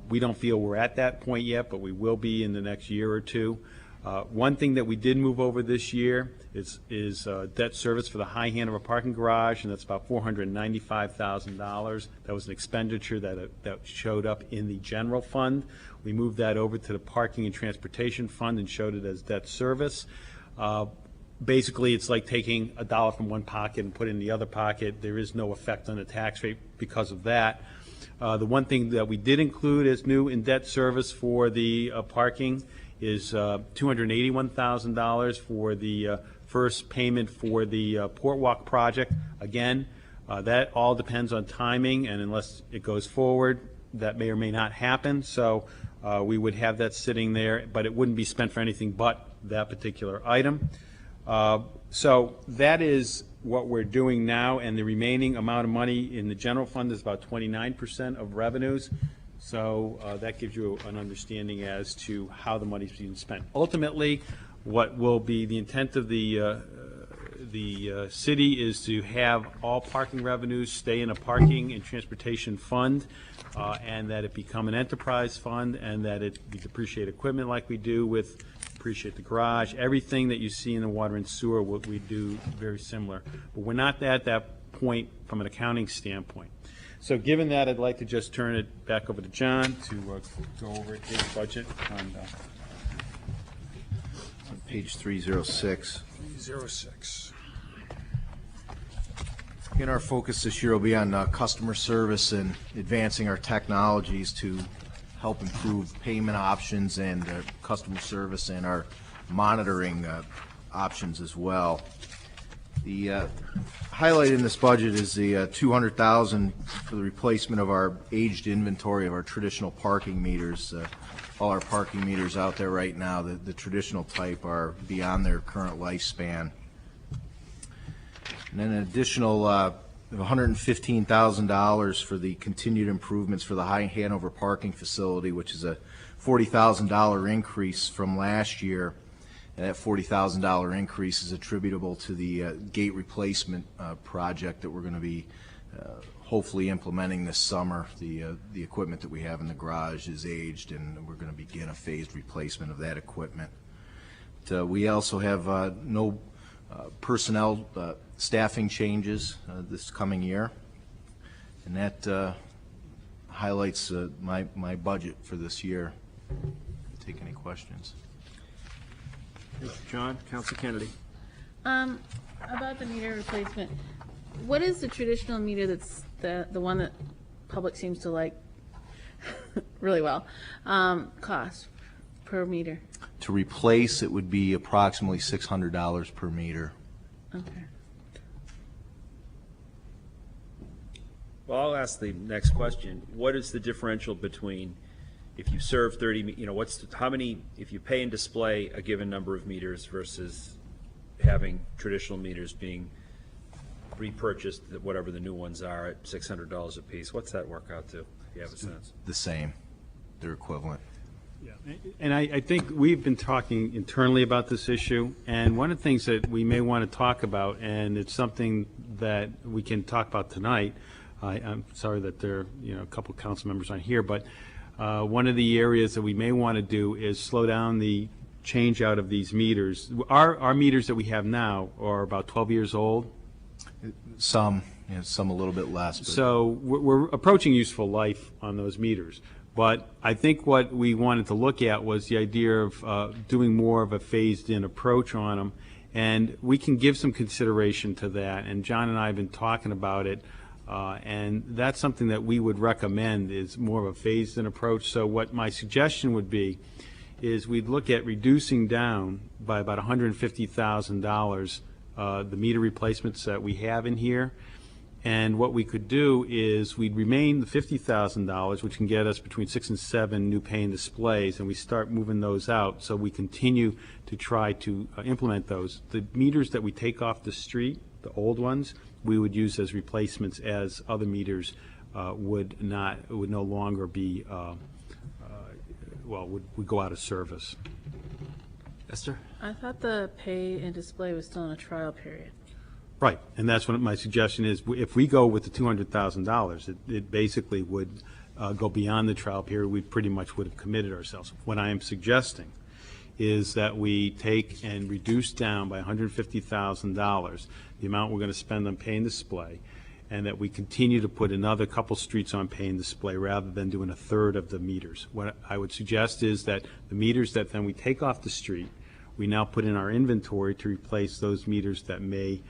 We don't feel we're at that point yet, but we will be in the next year or two. One thing that we did move over this year is debt service for the high Hanover parking garage, and that's about $495,000. That was an expenditure that showed up in the general fund. We moved that over to the parking and transportation fund and showed it as debt service. Basically, it's like taking a dollar from one pocket and put it in the other pocket. There is no effect on the tax rate because of that. The one thing that we did include as new in debt service for the parking is $281,000 for the first payment for the Port Walk project. Again, that all depends on timing, and unless it goes forward, that may or may not happen. So we would have that sitting there, but it wouldn't be spent for anything but that particular item. So that is what we're doing now, and the remaining amount of money in the general fund is about 29% of revenues. So that gives you an understanding as to how the money's being spent. Ultimately, what will be the intent of the city is to have all parking revenues stay in a parking and transportation fund, and that it become an enterprise fund, and that we depreciate equipment like we do with appreciate the garage, everything that you see in the water and sewer, what we do very similar. But we're not at that point from an accounting standpoint. So given that, I'd like to just turn it back over to John to go over his budget on Page 306. 306. Again, our focus this year will be on customer service and advancing our technologies to help improve payment options and customer service and our monitoring options as well. The highlight in this budget is the $200,000 for the replacement of our aged inventory of our traditional parking meters. All our parking meters out there right now, the traditional type, are beyond their current lifespan. And then an additional $115,000 for the continued improvements for the High Hanover parking facility, which is a $40,000 increase from last year. And that $40,000 increase is attributable to the gate replacement project that we're going to be hopefully implementing this summer. The equipment that we have in the garage is aged, and we're going to begin a phased replacement of that equipment. But, we also have no personnel staffing changes this coming year, and that highlights my budget for this year. Take any questions. John, Council Kennedy. About the meter replacement, what is the traditional meter that's the one that public seems to like really well, cost per meter? To replace, it would be approximately $600 per meter. Okay. Well, I'll ask the next question. What is the differential between if you serve 30, how many, if you pay and display a given number of meters versus having traditional meters being repurchased, whatever the new ones are, at $600 a piece? What's that work out to, if you have a sense? The same. They're equivalent. Yeah, and I think we've been talking internally about this issue, and one of the things that we may want to talk about, and it's something that we can talk about tonight. I'm sorry that there are a couple council members on here, but one of the areas that we may want to do is slow down the change out of these meters. Our meters that we have now are about 12 years old. Some a little bit less. But. So we're approaching useful life on those meters. But I think what we wanted to look at was the idea of doing more of a phased-in approach on them, and we can give some consideration to that. And John and I have been talking about it, and that's something that we would recommend is more of a phased-in approach. So what my suggestion would be is we'd look at reducing down by about $150,000 the meter replacements that we have in here. And what we could do is we'd remain the $50,000, which can get us between 6 and 7 new pay and displays, and we start moving those out. So we continue to try to implement those. The meters that we take off the street, the old ones, we would use as replacements, as other meters would no longer be would go out of service. Esther? I thought the pay and display was still in a trial period. Right, and that's what my suggestion is. If we go with the $200,000, it basically would go beyond the trial period. We pretty much would have committed ourselves. What I am suggesting is that we take and reduce down by $150,000 the amount we're going to spend on pay and display, and that we continue to put another couple streets on pay and display rather than doing a third of the meters. What I would suggest is that the meters that then we take off the street, we now put in our inventory to replace those meters that may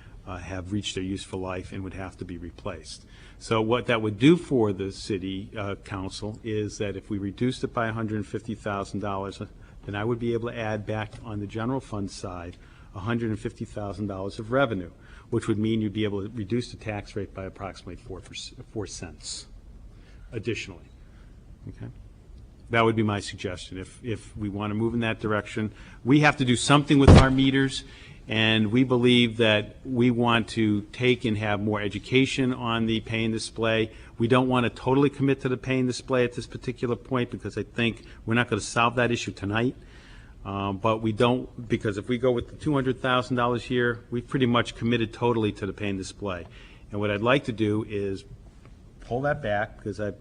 have reached their useful life and would have to be replaced. So what that would do for the city council is that if we reduced it by $150,000, then I would be able to add back on the general fund side $150,000 of revenue, which would mean you'd be able to reduce the tax rate by approximately 4 cents additionally. Okay? That would be my suggestion. If we want to move in that direction, we have to do something with our meters. And we believe that we want to take and have more education on the pay and display. We don't want to totally commit to the pay and display at this particular point because I think we're not going to solve that issue tonight. But we don't, because if we go with the $200,000 here, we've pretty much committed totally to the pay and display. And what I'd like to do is pull that back because I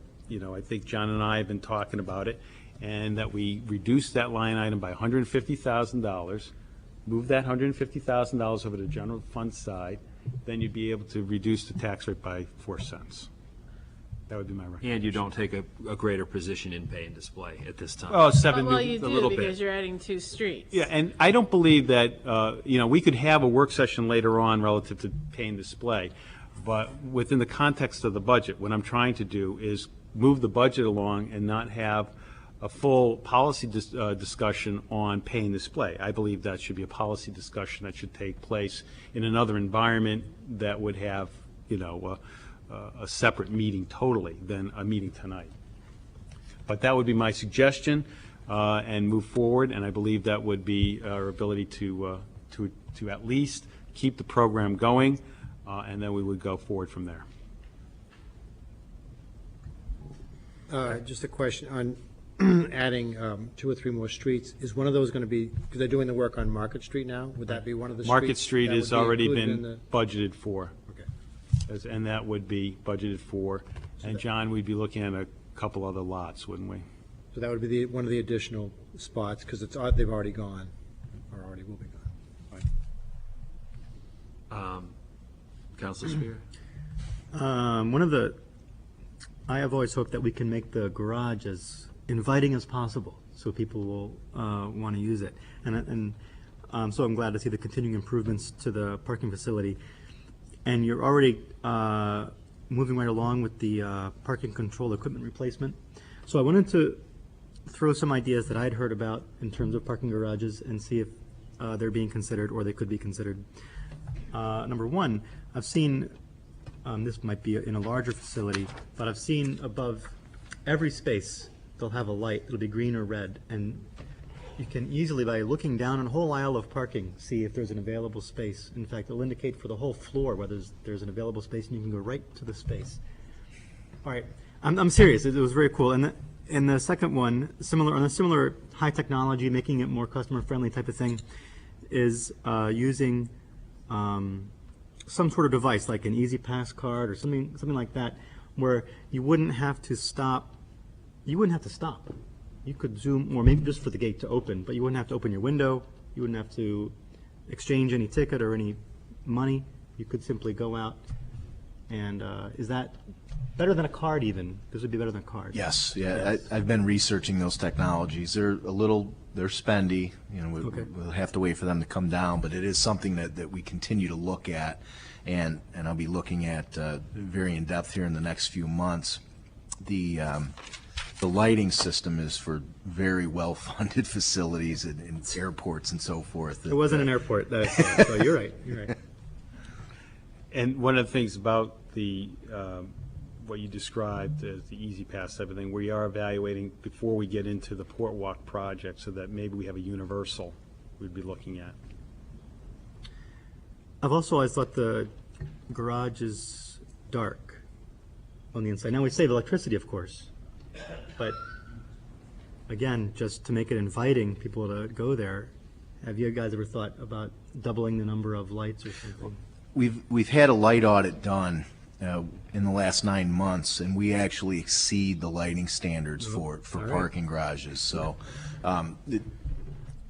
think John and I have been talking about it, and that we reduce that line item by $150,000, move that $150,000 over to the general fund side, then you'd be able to reduce the tax rate by 4 cents. That would be my recommendation. And you don't take a greater position in pay and display at this time. Oh, seven, Well, you a do little because bit. you're adding 2 streets. Yeah, and I don't believe that, we could have a work session later on relative to pay and display, but within the context of the budget, what I'm trying to do is move the budget along and not have a full policy discussion on pay and display. I believe that should be a policy discussion that should take place in another environment that would have, a separate meeting totally than a meeting tonight. But that would be my suggestion, and move forward, and I believe that would be our ability to at least keep the program going, and then we would go forward from there. Just a question on adding 2 or 3 more streets. Is one of those going to be, because they're doing the work on Market Street now, would that be one of the streets? Market Street that has would be already included been in the- budgeted for. Okay. And that would be budgeted for. And John, we'd be looking at a couple other lots, wouldn't we? So that would be one of the additional spots, because they've already gone, or already will be gone. Councilor Spear? I have always hoped that we can make the garage as inviting as possible, so people will want to use it. And so I'm glad to see the continuing improvements to the parking facility. And you're already moving right along with the parking control equipment replacement. So I wanted to throw some ideas that I'd heard about in terms of parking garages and see if they're being considered or they could be considered. Number one, I've seen, this might be in a larger facility, but I've seen above every space, they'll have a light. It'll be green or red. And you can easily, by looking down a whole aisle of parking, see if there's an available space. In fact, it'll indicate for the whole floor whether there's an available space, and you can go right to the space. All right, I'm serious. It was very cool. And the second one, on a similar high technology, making it more customer friendly type of thing, is using some sort of device like an Easy Pass card or something like that, where you wouldn't have to stop. You wouldn't have to stop. You could zoom, or maybe just for the gate to open, but you wouldn't have to open your window. You wouldn't have to exchange any ticket or any money. You could simply go out. And is that better than a card even? This would be better than a card. Yes, yeah, I've been researching those technologies. They're spendy, we'll have to wait for them to come down, but it is something that we continue to look at, and I'll be looking at very in depth here in the next few months. The lighting system is for very well-funded facilities in airports and so forth. It wasn't an airport, so you're right, you're right. And one of the things about what you described as the Easy Pass type of thing, we are evaluating before we get into the Port Walk project, so that maybe we have a universal we'd be looking at. I've also always thought the garage is dark on the inside. Now, we save electricity, of course, but again, just to make it inviting people to go there, have you guys ever thought about doubling the number of lights or something? We've had a light audit done in the last 9 months, and we actually exceed the lighting standards for parking garages. So it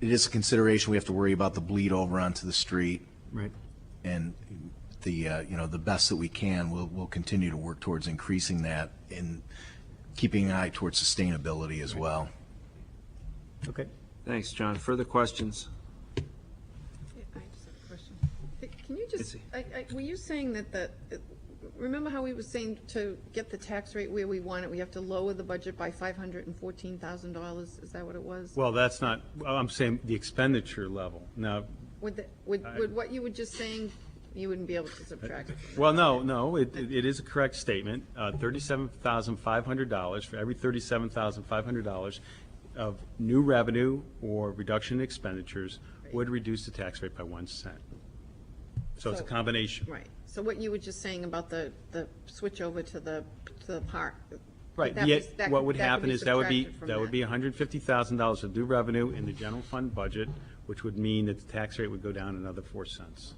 is a consideration. We have to worry about the bleed over onto the street. Right. And the best that we can, we'll continue to work towards increasing that and keeping an eye towards sustainability as well. Okay. Thanks, John. Further questions? I just have a question. Can you just, were you saying that remember how we were saying to get the tax rate where we want it, we have to lower the budget by $514,000? Is that what it was? Well, that's not, I'm saying the expenditure level. Now, Would what you were just saying, you wouldn't be able to subtract it? well, no, it is a correct statement. $37,500 for every $37,500 of new revenue or reduction in expenditures would reduce the tax rate by 1 cent. So it's a combination. Right. So what you were just saying about the switch over to the park. Right. What would happen is that would be $150,000 of new revenue in the general fund budget, which would mean that the tax rate would go down another 4 cents.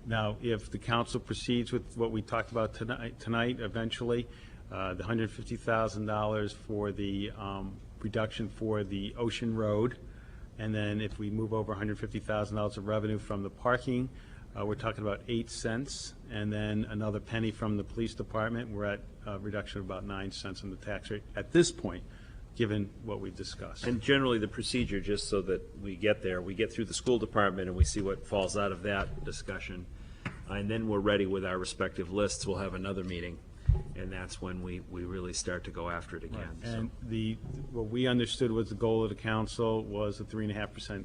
Now, if the council proceeds with what we talked about tonight, eventually, the $150,000 for the reduction for the Ocean Road. And then if we move over $150,000 of revenue from the parking, we're talking about 8 cents. And then another penny from the police department. We're at a reduction of about 9 cents on the tax rate at this point, given what we've discussed. And generally, the procedure, just so that we get there, we get through the school department and we see what falls out of that discussion. And then we're ready with our respective lists. We'll have another meeting, and that's when we really start to go after it again. Right. And what we understood was the goal of the council was a 3.5%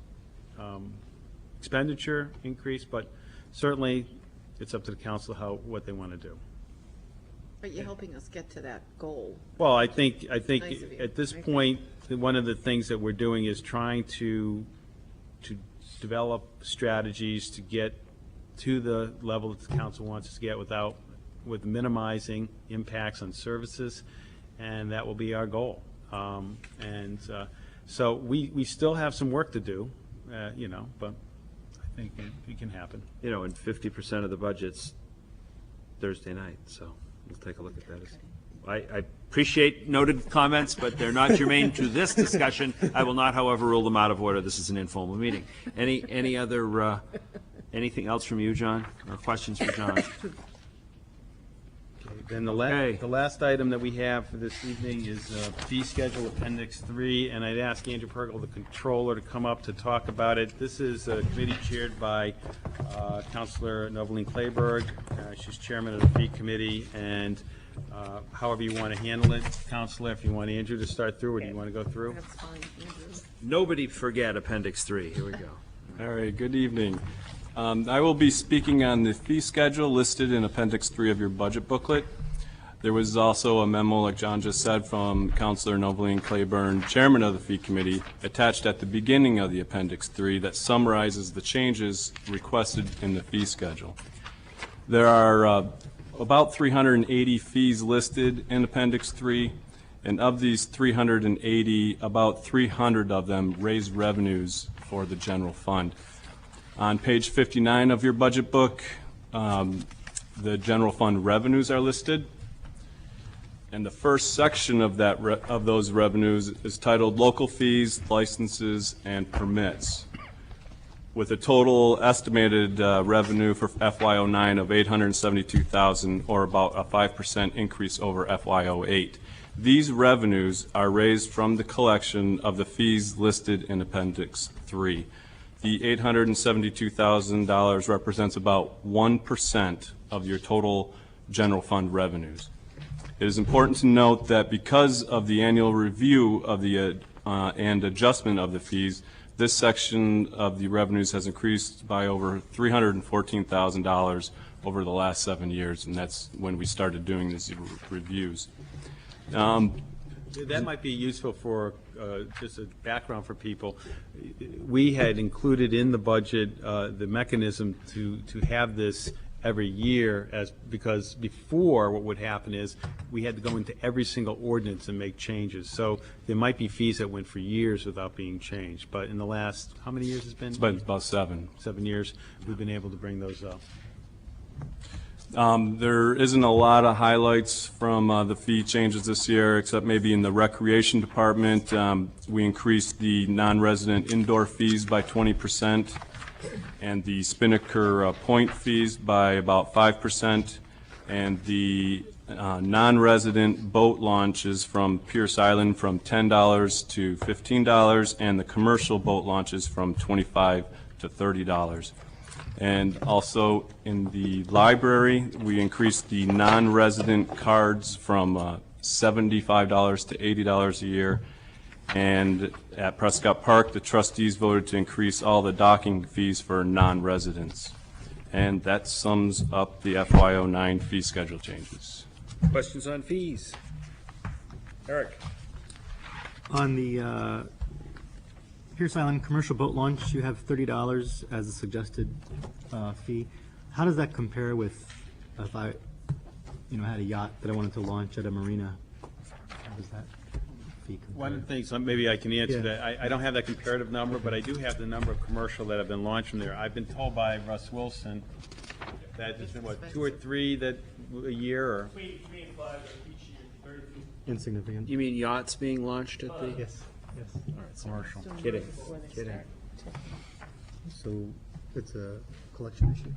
expenditure increase, but certainly it's up to the council what they want to do. But you're helping us get to that goal. Well, I think Nice of you. at this point, one of the things that we're doing is trying to develop strategies to get to the level that the council wants us to get with minimizing impacts on services, and that will be our goal. So we still have some work to do, but I think it can happen. And 50% of the budget's Thursday night, so we'll take a look at that. I appreciate noted comments, but they're not germane to this discussion. I will not, however, rule them out of order. This is an informal meeting. Any other, anything else from you, John, or questions for John? Then the last item that we have for this evening is fee schedule Appendix 3, and I'd ask Andrew Pergel, the controller, to come up to talk about it. This is a committee chaired by Councilor Noveline Clayburgh. She's chairman of the fee committee, and however you want to handle it, Councilor, if you want Andrew to start through, or do you want to go through? That's fine, Andrew. Nobody forget Appendix 3. Here we go. All right, good evening. I will be speaking on the fee schedule listed in Appendix 3 of your budget booklet. There was also a memo, like John just said, from Councilor Noveline Clayburgh, chairman of the fee committee, attached at the beginning of the Appendix 3 that summarizes the changes requested in the fee schedule. There are about 380 fees listed in Appendix 3, and of these 380, about 300 of them raise revenues for the general fund. On page 59 of your budget book, the general fund revenues are listed. And the first section of those revenues is titled Local Fees, Licenses, and Permits, with a total estimated revenue for FY09 of $872,000, or about a 5% increase over FY08. These revenues are raised from the collection of the fees listed in Appendix 3. The $872,000 represents about 1% of your total general fund revenues. It is important to note that because of the annual review of the and adjustment of the fees, this section of the revenues has increased by over $314,000 over the last 7 years, and that's when we started doing these reviews. That might be useful for just a background for people. We had included in the budget the mechanism to have this every year, because before what would happen is we had to go into every single ordinance and make changes. So there might be fees that went for years without being changed. But in the last, how many years has it been? It's been about 7. 7 years, we've been able to bring those up. There isn't a lot of highlights from the fee changes this year, except maybe in the recreation department. We increased the non-resident indoor fees by 20%, and the Spinnaker Point fees by about 5%, and the non-resident boat launches from Pierce Island from $10 to $15, and the commercial boat launches from $25 to $30. And also in the library, we increased the non-resident cards from $75 to $80 a year. And at Prescott Park, the trustees voted to increase all the docking fees for non-residents. And that sums up the FY09 fee schedule changes. Questions on fees? Eric? On the Pierce Island commercial boat launch, you have $30 as a suggested fee. How does that compare with if I, had a yacht that I wanted to launch at a marina? How does that fee compare? One of the things, maybe I can answer Yeah. that. I don't have that comparative number, but I do have the number of commercial that have been launched from there. I've been told by Russ Wilson that there's been, 2 or 3 that a year, or? Between 5 each year, 32. insignificant. You mean yachts being launched at the? Yes, yes. Commercial. Kidding. Kidding. So it's a collection issue.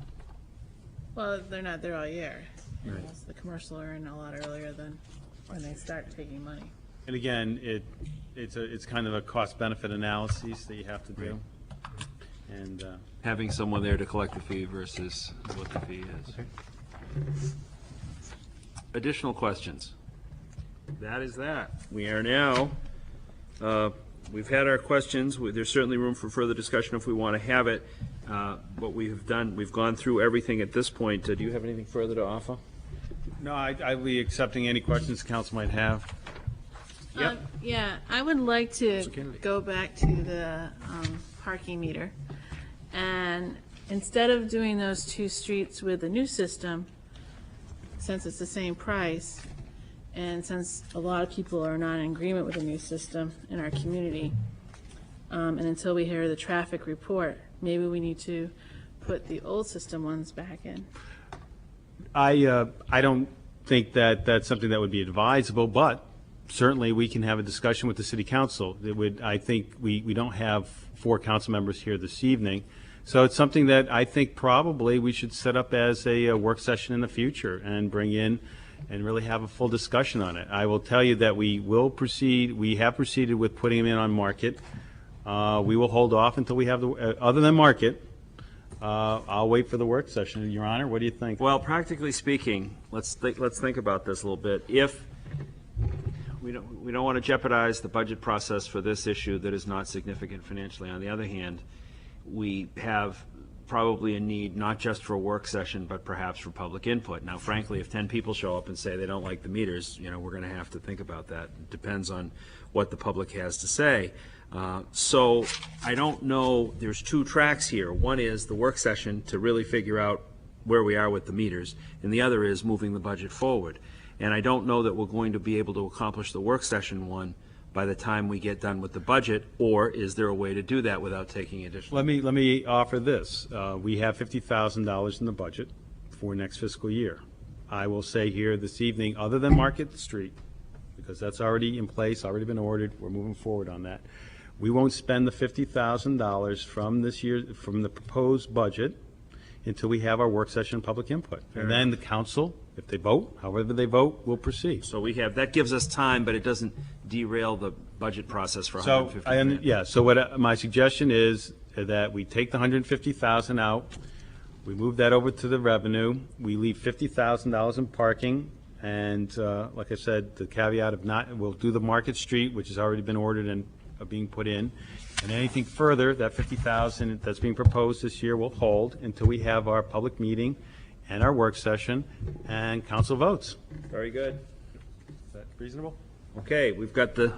Well, they're not there all year. You know, Right. The commercial are in a lot earlier than when they start taking money. And again, it's kind of a cost-benefit analysis that you have to do. And, Having someone there to collect the fee versus what the fee is. Additional questions? That is that. We are now, we've had our questions. There's certainly room for further discussion if we want to have it. What we have done, we've gone through everything at this point. Do you have anything further to offer? no, I'd be accepting any questions the council might have. Yep. Yeah, I would like to go back to the parking meter. And instead of doing those two streets with the new system, since it's the same price, and since a lot of people are not in agreement with the new system in our community, and until we hear the traffic report, maybe we need to put the old system ones back in. I don't think that that's something that would be advisable, but certainly we can have a discussion with the city council. It would, I think, we don't have 4 council members here this evening, so it's something that I think probably we should set up as a work session in the future and bring in and really have a full discussion on it. I will tell you that we have proceeded with putting them in on market. We will hold off until we have the, other than market, I'll wait for the work session. Your Honor, what do you think? Well, practically speaking, let's think about this a little bit. If we don't want to jeopardize the budget process for this issue that is not significant financially. On the other hand, we have probably a need not just for a work session, but perhaps for public input. Now, frankly, if 10 people show up and say they don't like the meters, we're going to have to think about that. It depends on what the public has to say. So I don't know, there's 2 tracks here. One is the work session to really figure out where we are with the meters, and the other is moving the budget forward. And I don't know that we're going to be able to accomplish the work session one by the time we get done with the budget, or is there a way to do that without taking additional? Let me offer this. We have $50,000 in the budget for next fiscal year. I will say here this evening, other than Market Street, because that's already in place, already been ordered, we're moving forward on that. We won't spend the $50,000 from this year, from the proposed budget, until we have our work session public input. And then the council, if they vote, however they vote, will proceed. So we have, that gives us time, but it doesn't derail the budget process for So, 150 grand. yeah, so what my suggestion is that we take the $150,000 out, we move that over to the revenue, we leave $50,000 in parking, and like I said, the caveat of we'll do the Market Street, which has already been ordered and being put in, and anything further, that $50,000 that's being proposed this year will hold until we have our public meeting and our work session and council votes. Very good. Is that reasonable? Okay, we've got the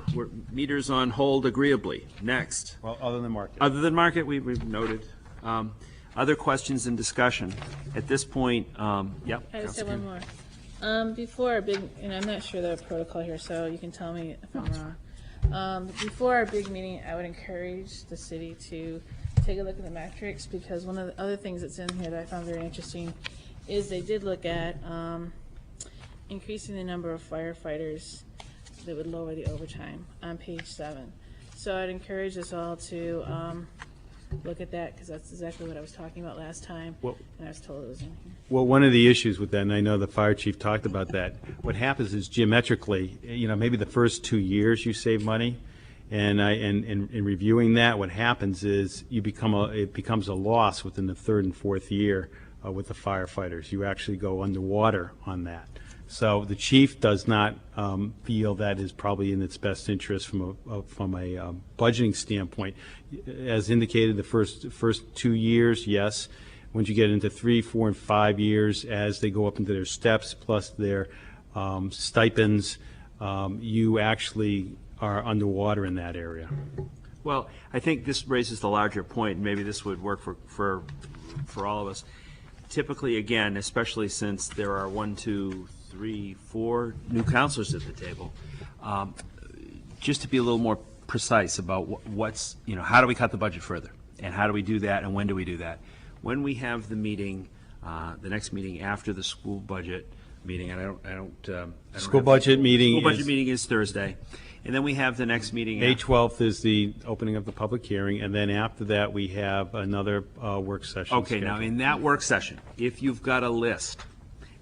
meters on hold agreeably. Next. Well, other than market. Other than market, we've noted. Other questions and discussion? At this point, yep. I just have Councilor one more. Before our big, and I'm not sure the protocol here, so you can tell me if I'm wrong. Before our big meeting, I would encourage the city to take a look at the metrics, because one of the other things that's in here that I found very interesting is they did look at increasing the number of firefighters that would lower the overtime on page 7. So I'd encourage us all to look at that, because that's exactly what I was talking about last time, and I was told it was in here. Well, one of the issues with that, and I know the fire chief talked about that, what happens is geometrically, maybe the first 2 years you save money, and in reviewing that, what happens is it becomes a loss within the 3rd and 4th year with the firefighters. You actually go underwater on that. So the chief does not feel that is probably in its best interest from a budgeting standpoint. As indicated, the first 2 years, yes. Once you get into 3, 4, and 5 years, as they go up into their steps plus their stipends, you actually are underwater in that area. Well, I think this raises the larger point, and maybe this would work for all of us. Typically, again, especially since there are 1, 2, 3, 4 new counselors at the table, just to be a little more precise about what's, how do we cut the budget further? And how do we do that, and when do we do that? When we have the meeting, the next meeting after the school budget meeting, and I don't School have- budget meeting School budget is- meeting is Thursday. And then we have the next meeting. May 12th is the opening of the public hearing, and then after that, we have another work session. Okay, now, in that work session, if you've got a list,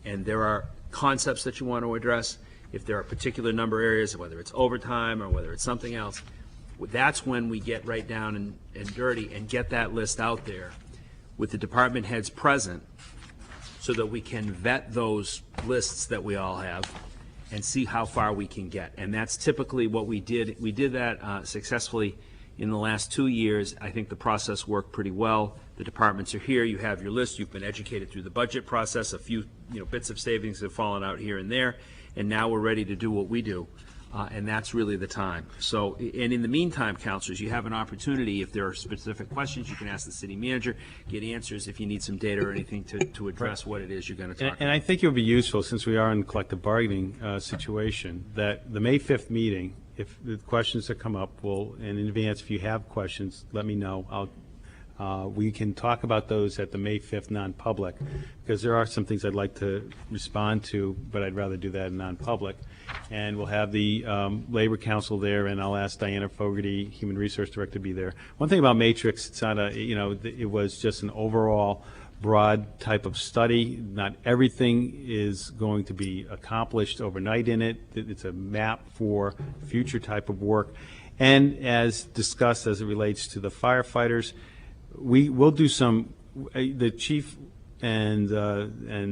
and there are concepts that you want to address, if there are particular number areas, whether it's overtime or whether it's something else, that's when we get right down and dirty and get that list out there with the department heads present, so that we can vet those lists that we all have and see how far we can get. And that's typically what we did. We did that successfully in the last 2 years. I think the process worked pretty well. The departments are here, you have your list, you've been educated through the budget process, a few bits of savings have fallen out here and there, and now we're ready to do what we do. And that's really the time. So, and in the meantime, counselors, you have an opportunity, if there are specific questions, you can ask the city manager, get answers if you need some data or anything to address what it is you're going to talk about. And I think it would be useful, since we are in collective bargaining situation, that the May 5th meeting, if the questions that come up, will, and in advance, if you have questions, let me know. We can talk about those at the May 5th non-public, because there are some things I'd like to respond to, but I'd rather do that in non-public. And we'll have the Labor Council there, and I'll ask Diana Fogarty, Human Resource Director, to be there. One thing about Matrix, it's not it was just an overall broad type of study. Not everything is going to be accomplished overnight in it. It's a map for future type of work. And as discussed as it relates to the firefighters, we will do some, the chief and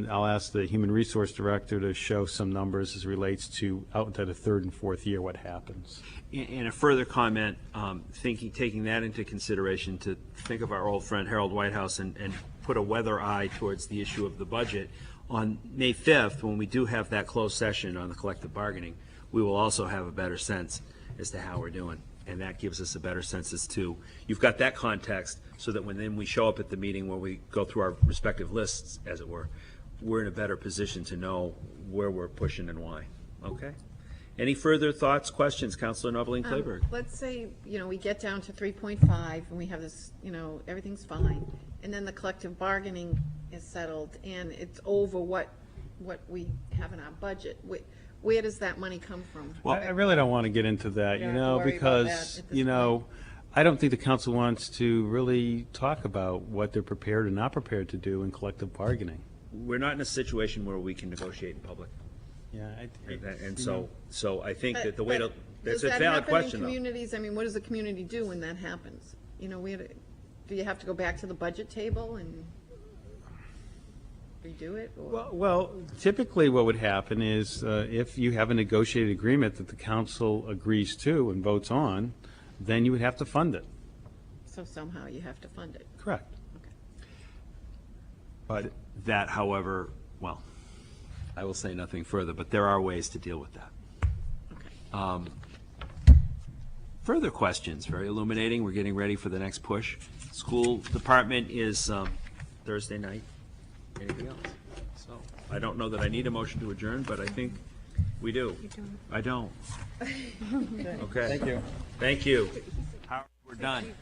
I'll ask the Human Resource Director to show some numbers as it relates to out to the third and fourth year what happens. And a further comment, taking that into consideration, to think of our old friend Harold Whitehouse and put a weather eye towards the issue of the budget. On May 5th, when we do have that closed session on the collective bargaining, we will also have a better sense as to how we're doing. And that gives us a better sense as to, you've got that context, so that when then we show up at the meeting where we go through our respective lists, as it were, we're in a better position to know where we're pushing and why. Okay? Any further thoughts, questions, Councilor Noveline Clayburgh? Let's say, we get down to 3.5 and we have this, everything's fine. And then the collective bargaining is settled and it's over what we have in our budget. Where does that money come from? Well, I really don't want to get into that, You don't have to worry about that because, at this point. I don't think the council wants to really talk about what they're prepared or not prepared to do in collective bargaining. We're not in a situation where we can negotiate in public. Yeah, And so I think that the way to, Does that's a that valid happen question, in though. communities? I mean, what does the community do when that happens? Do you have to go back to the budget table and redo it? Or? Well, typically what would happen is if you have a negotiated agreement that the council agrees to and votes on, then you would have to fund it. So somehow you have to fund it. Correct. But that, however, well, I will say nothing further, but there are ways to deal with that. Further questions, very illuminating. We're getting ready for the next push. School department is Thursday night. Anything else? So I don't know that I need a motion to adjourn, but I think we do. I don't. Okay. Thank you. Thank you. We're done.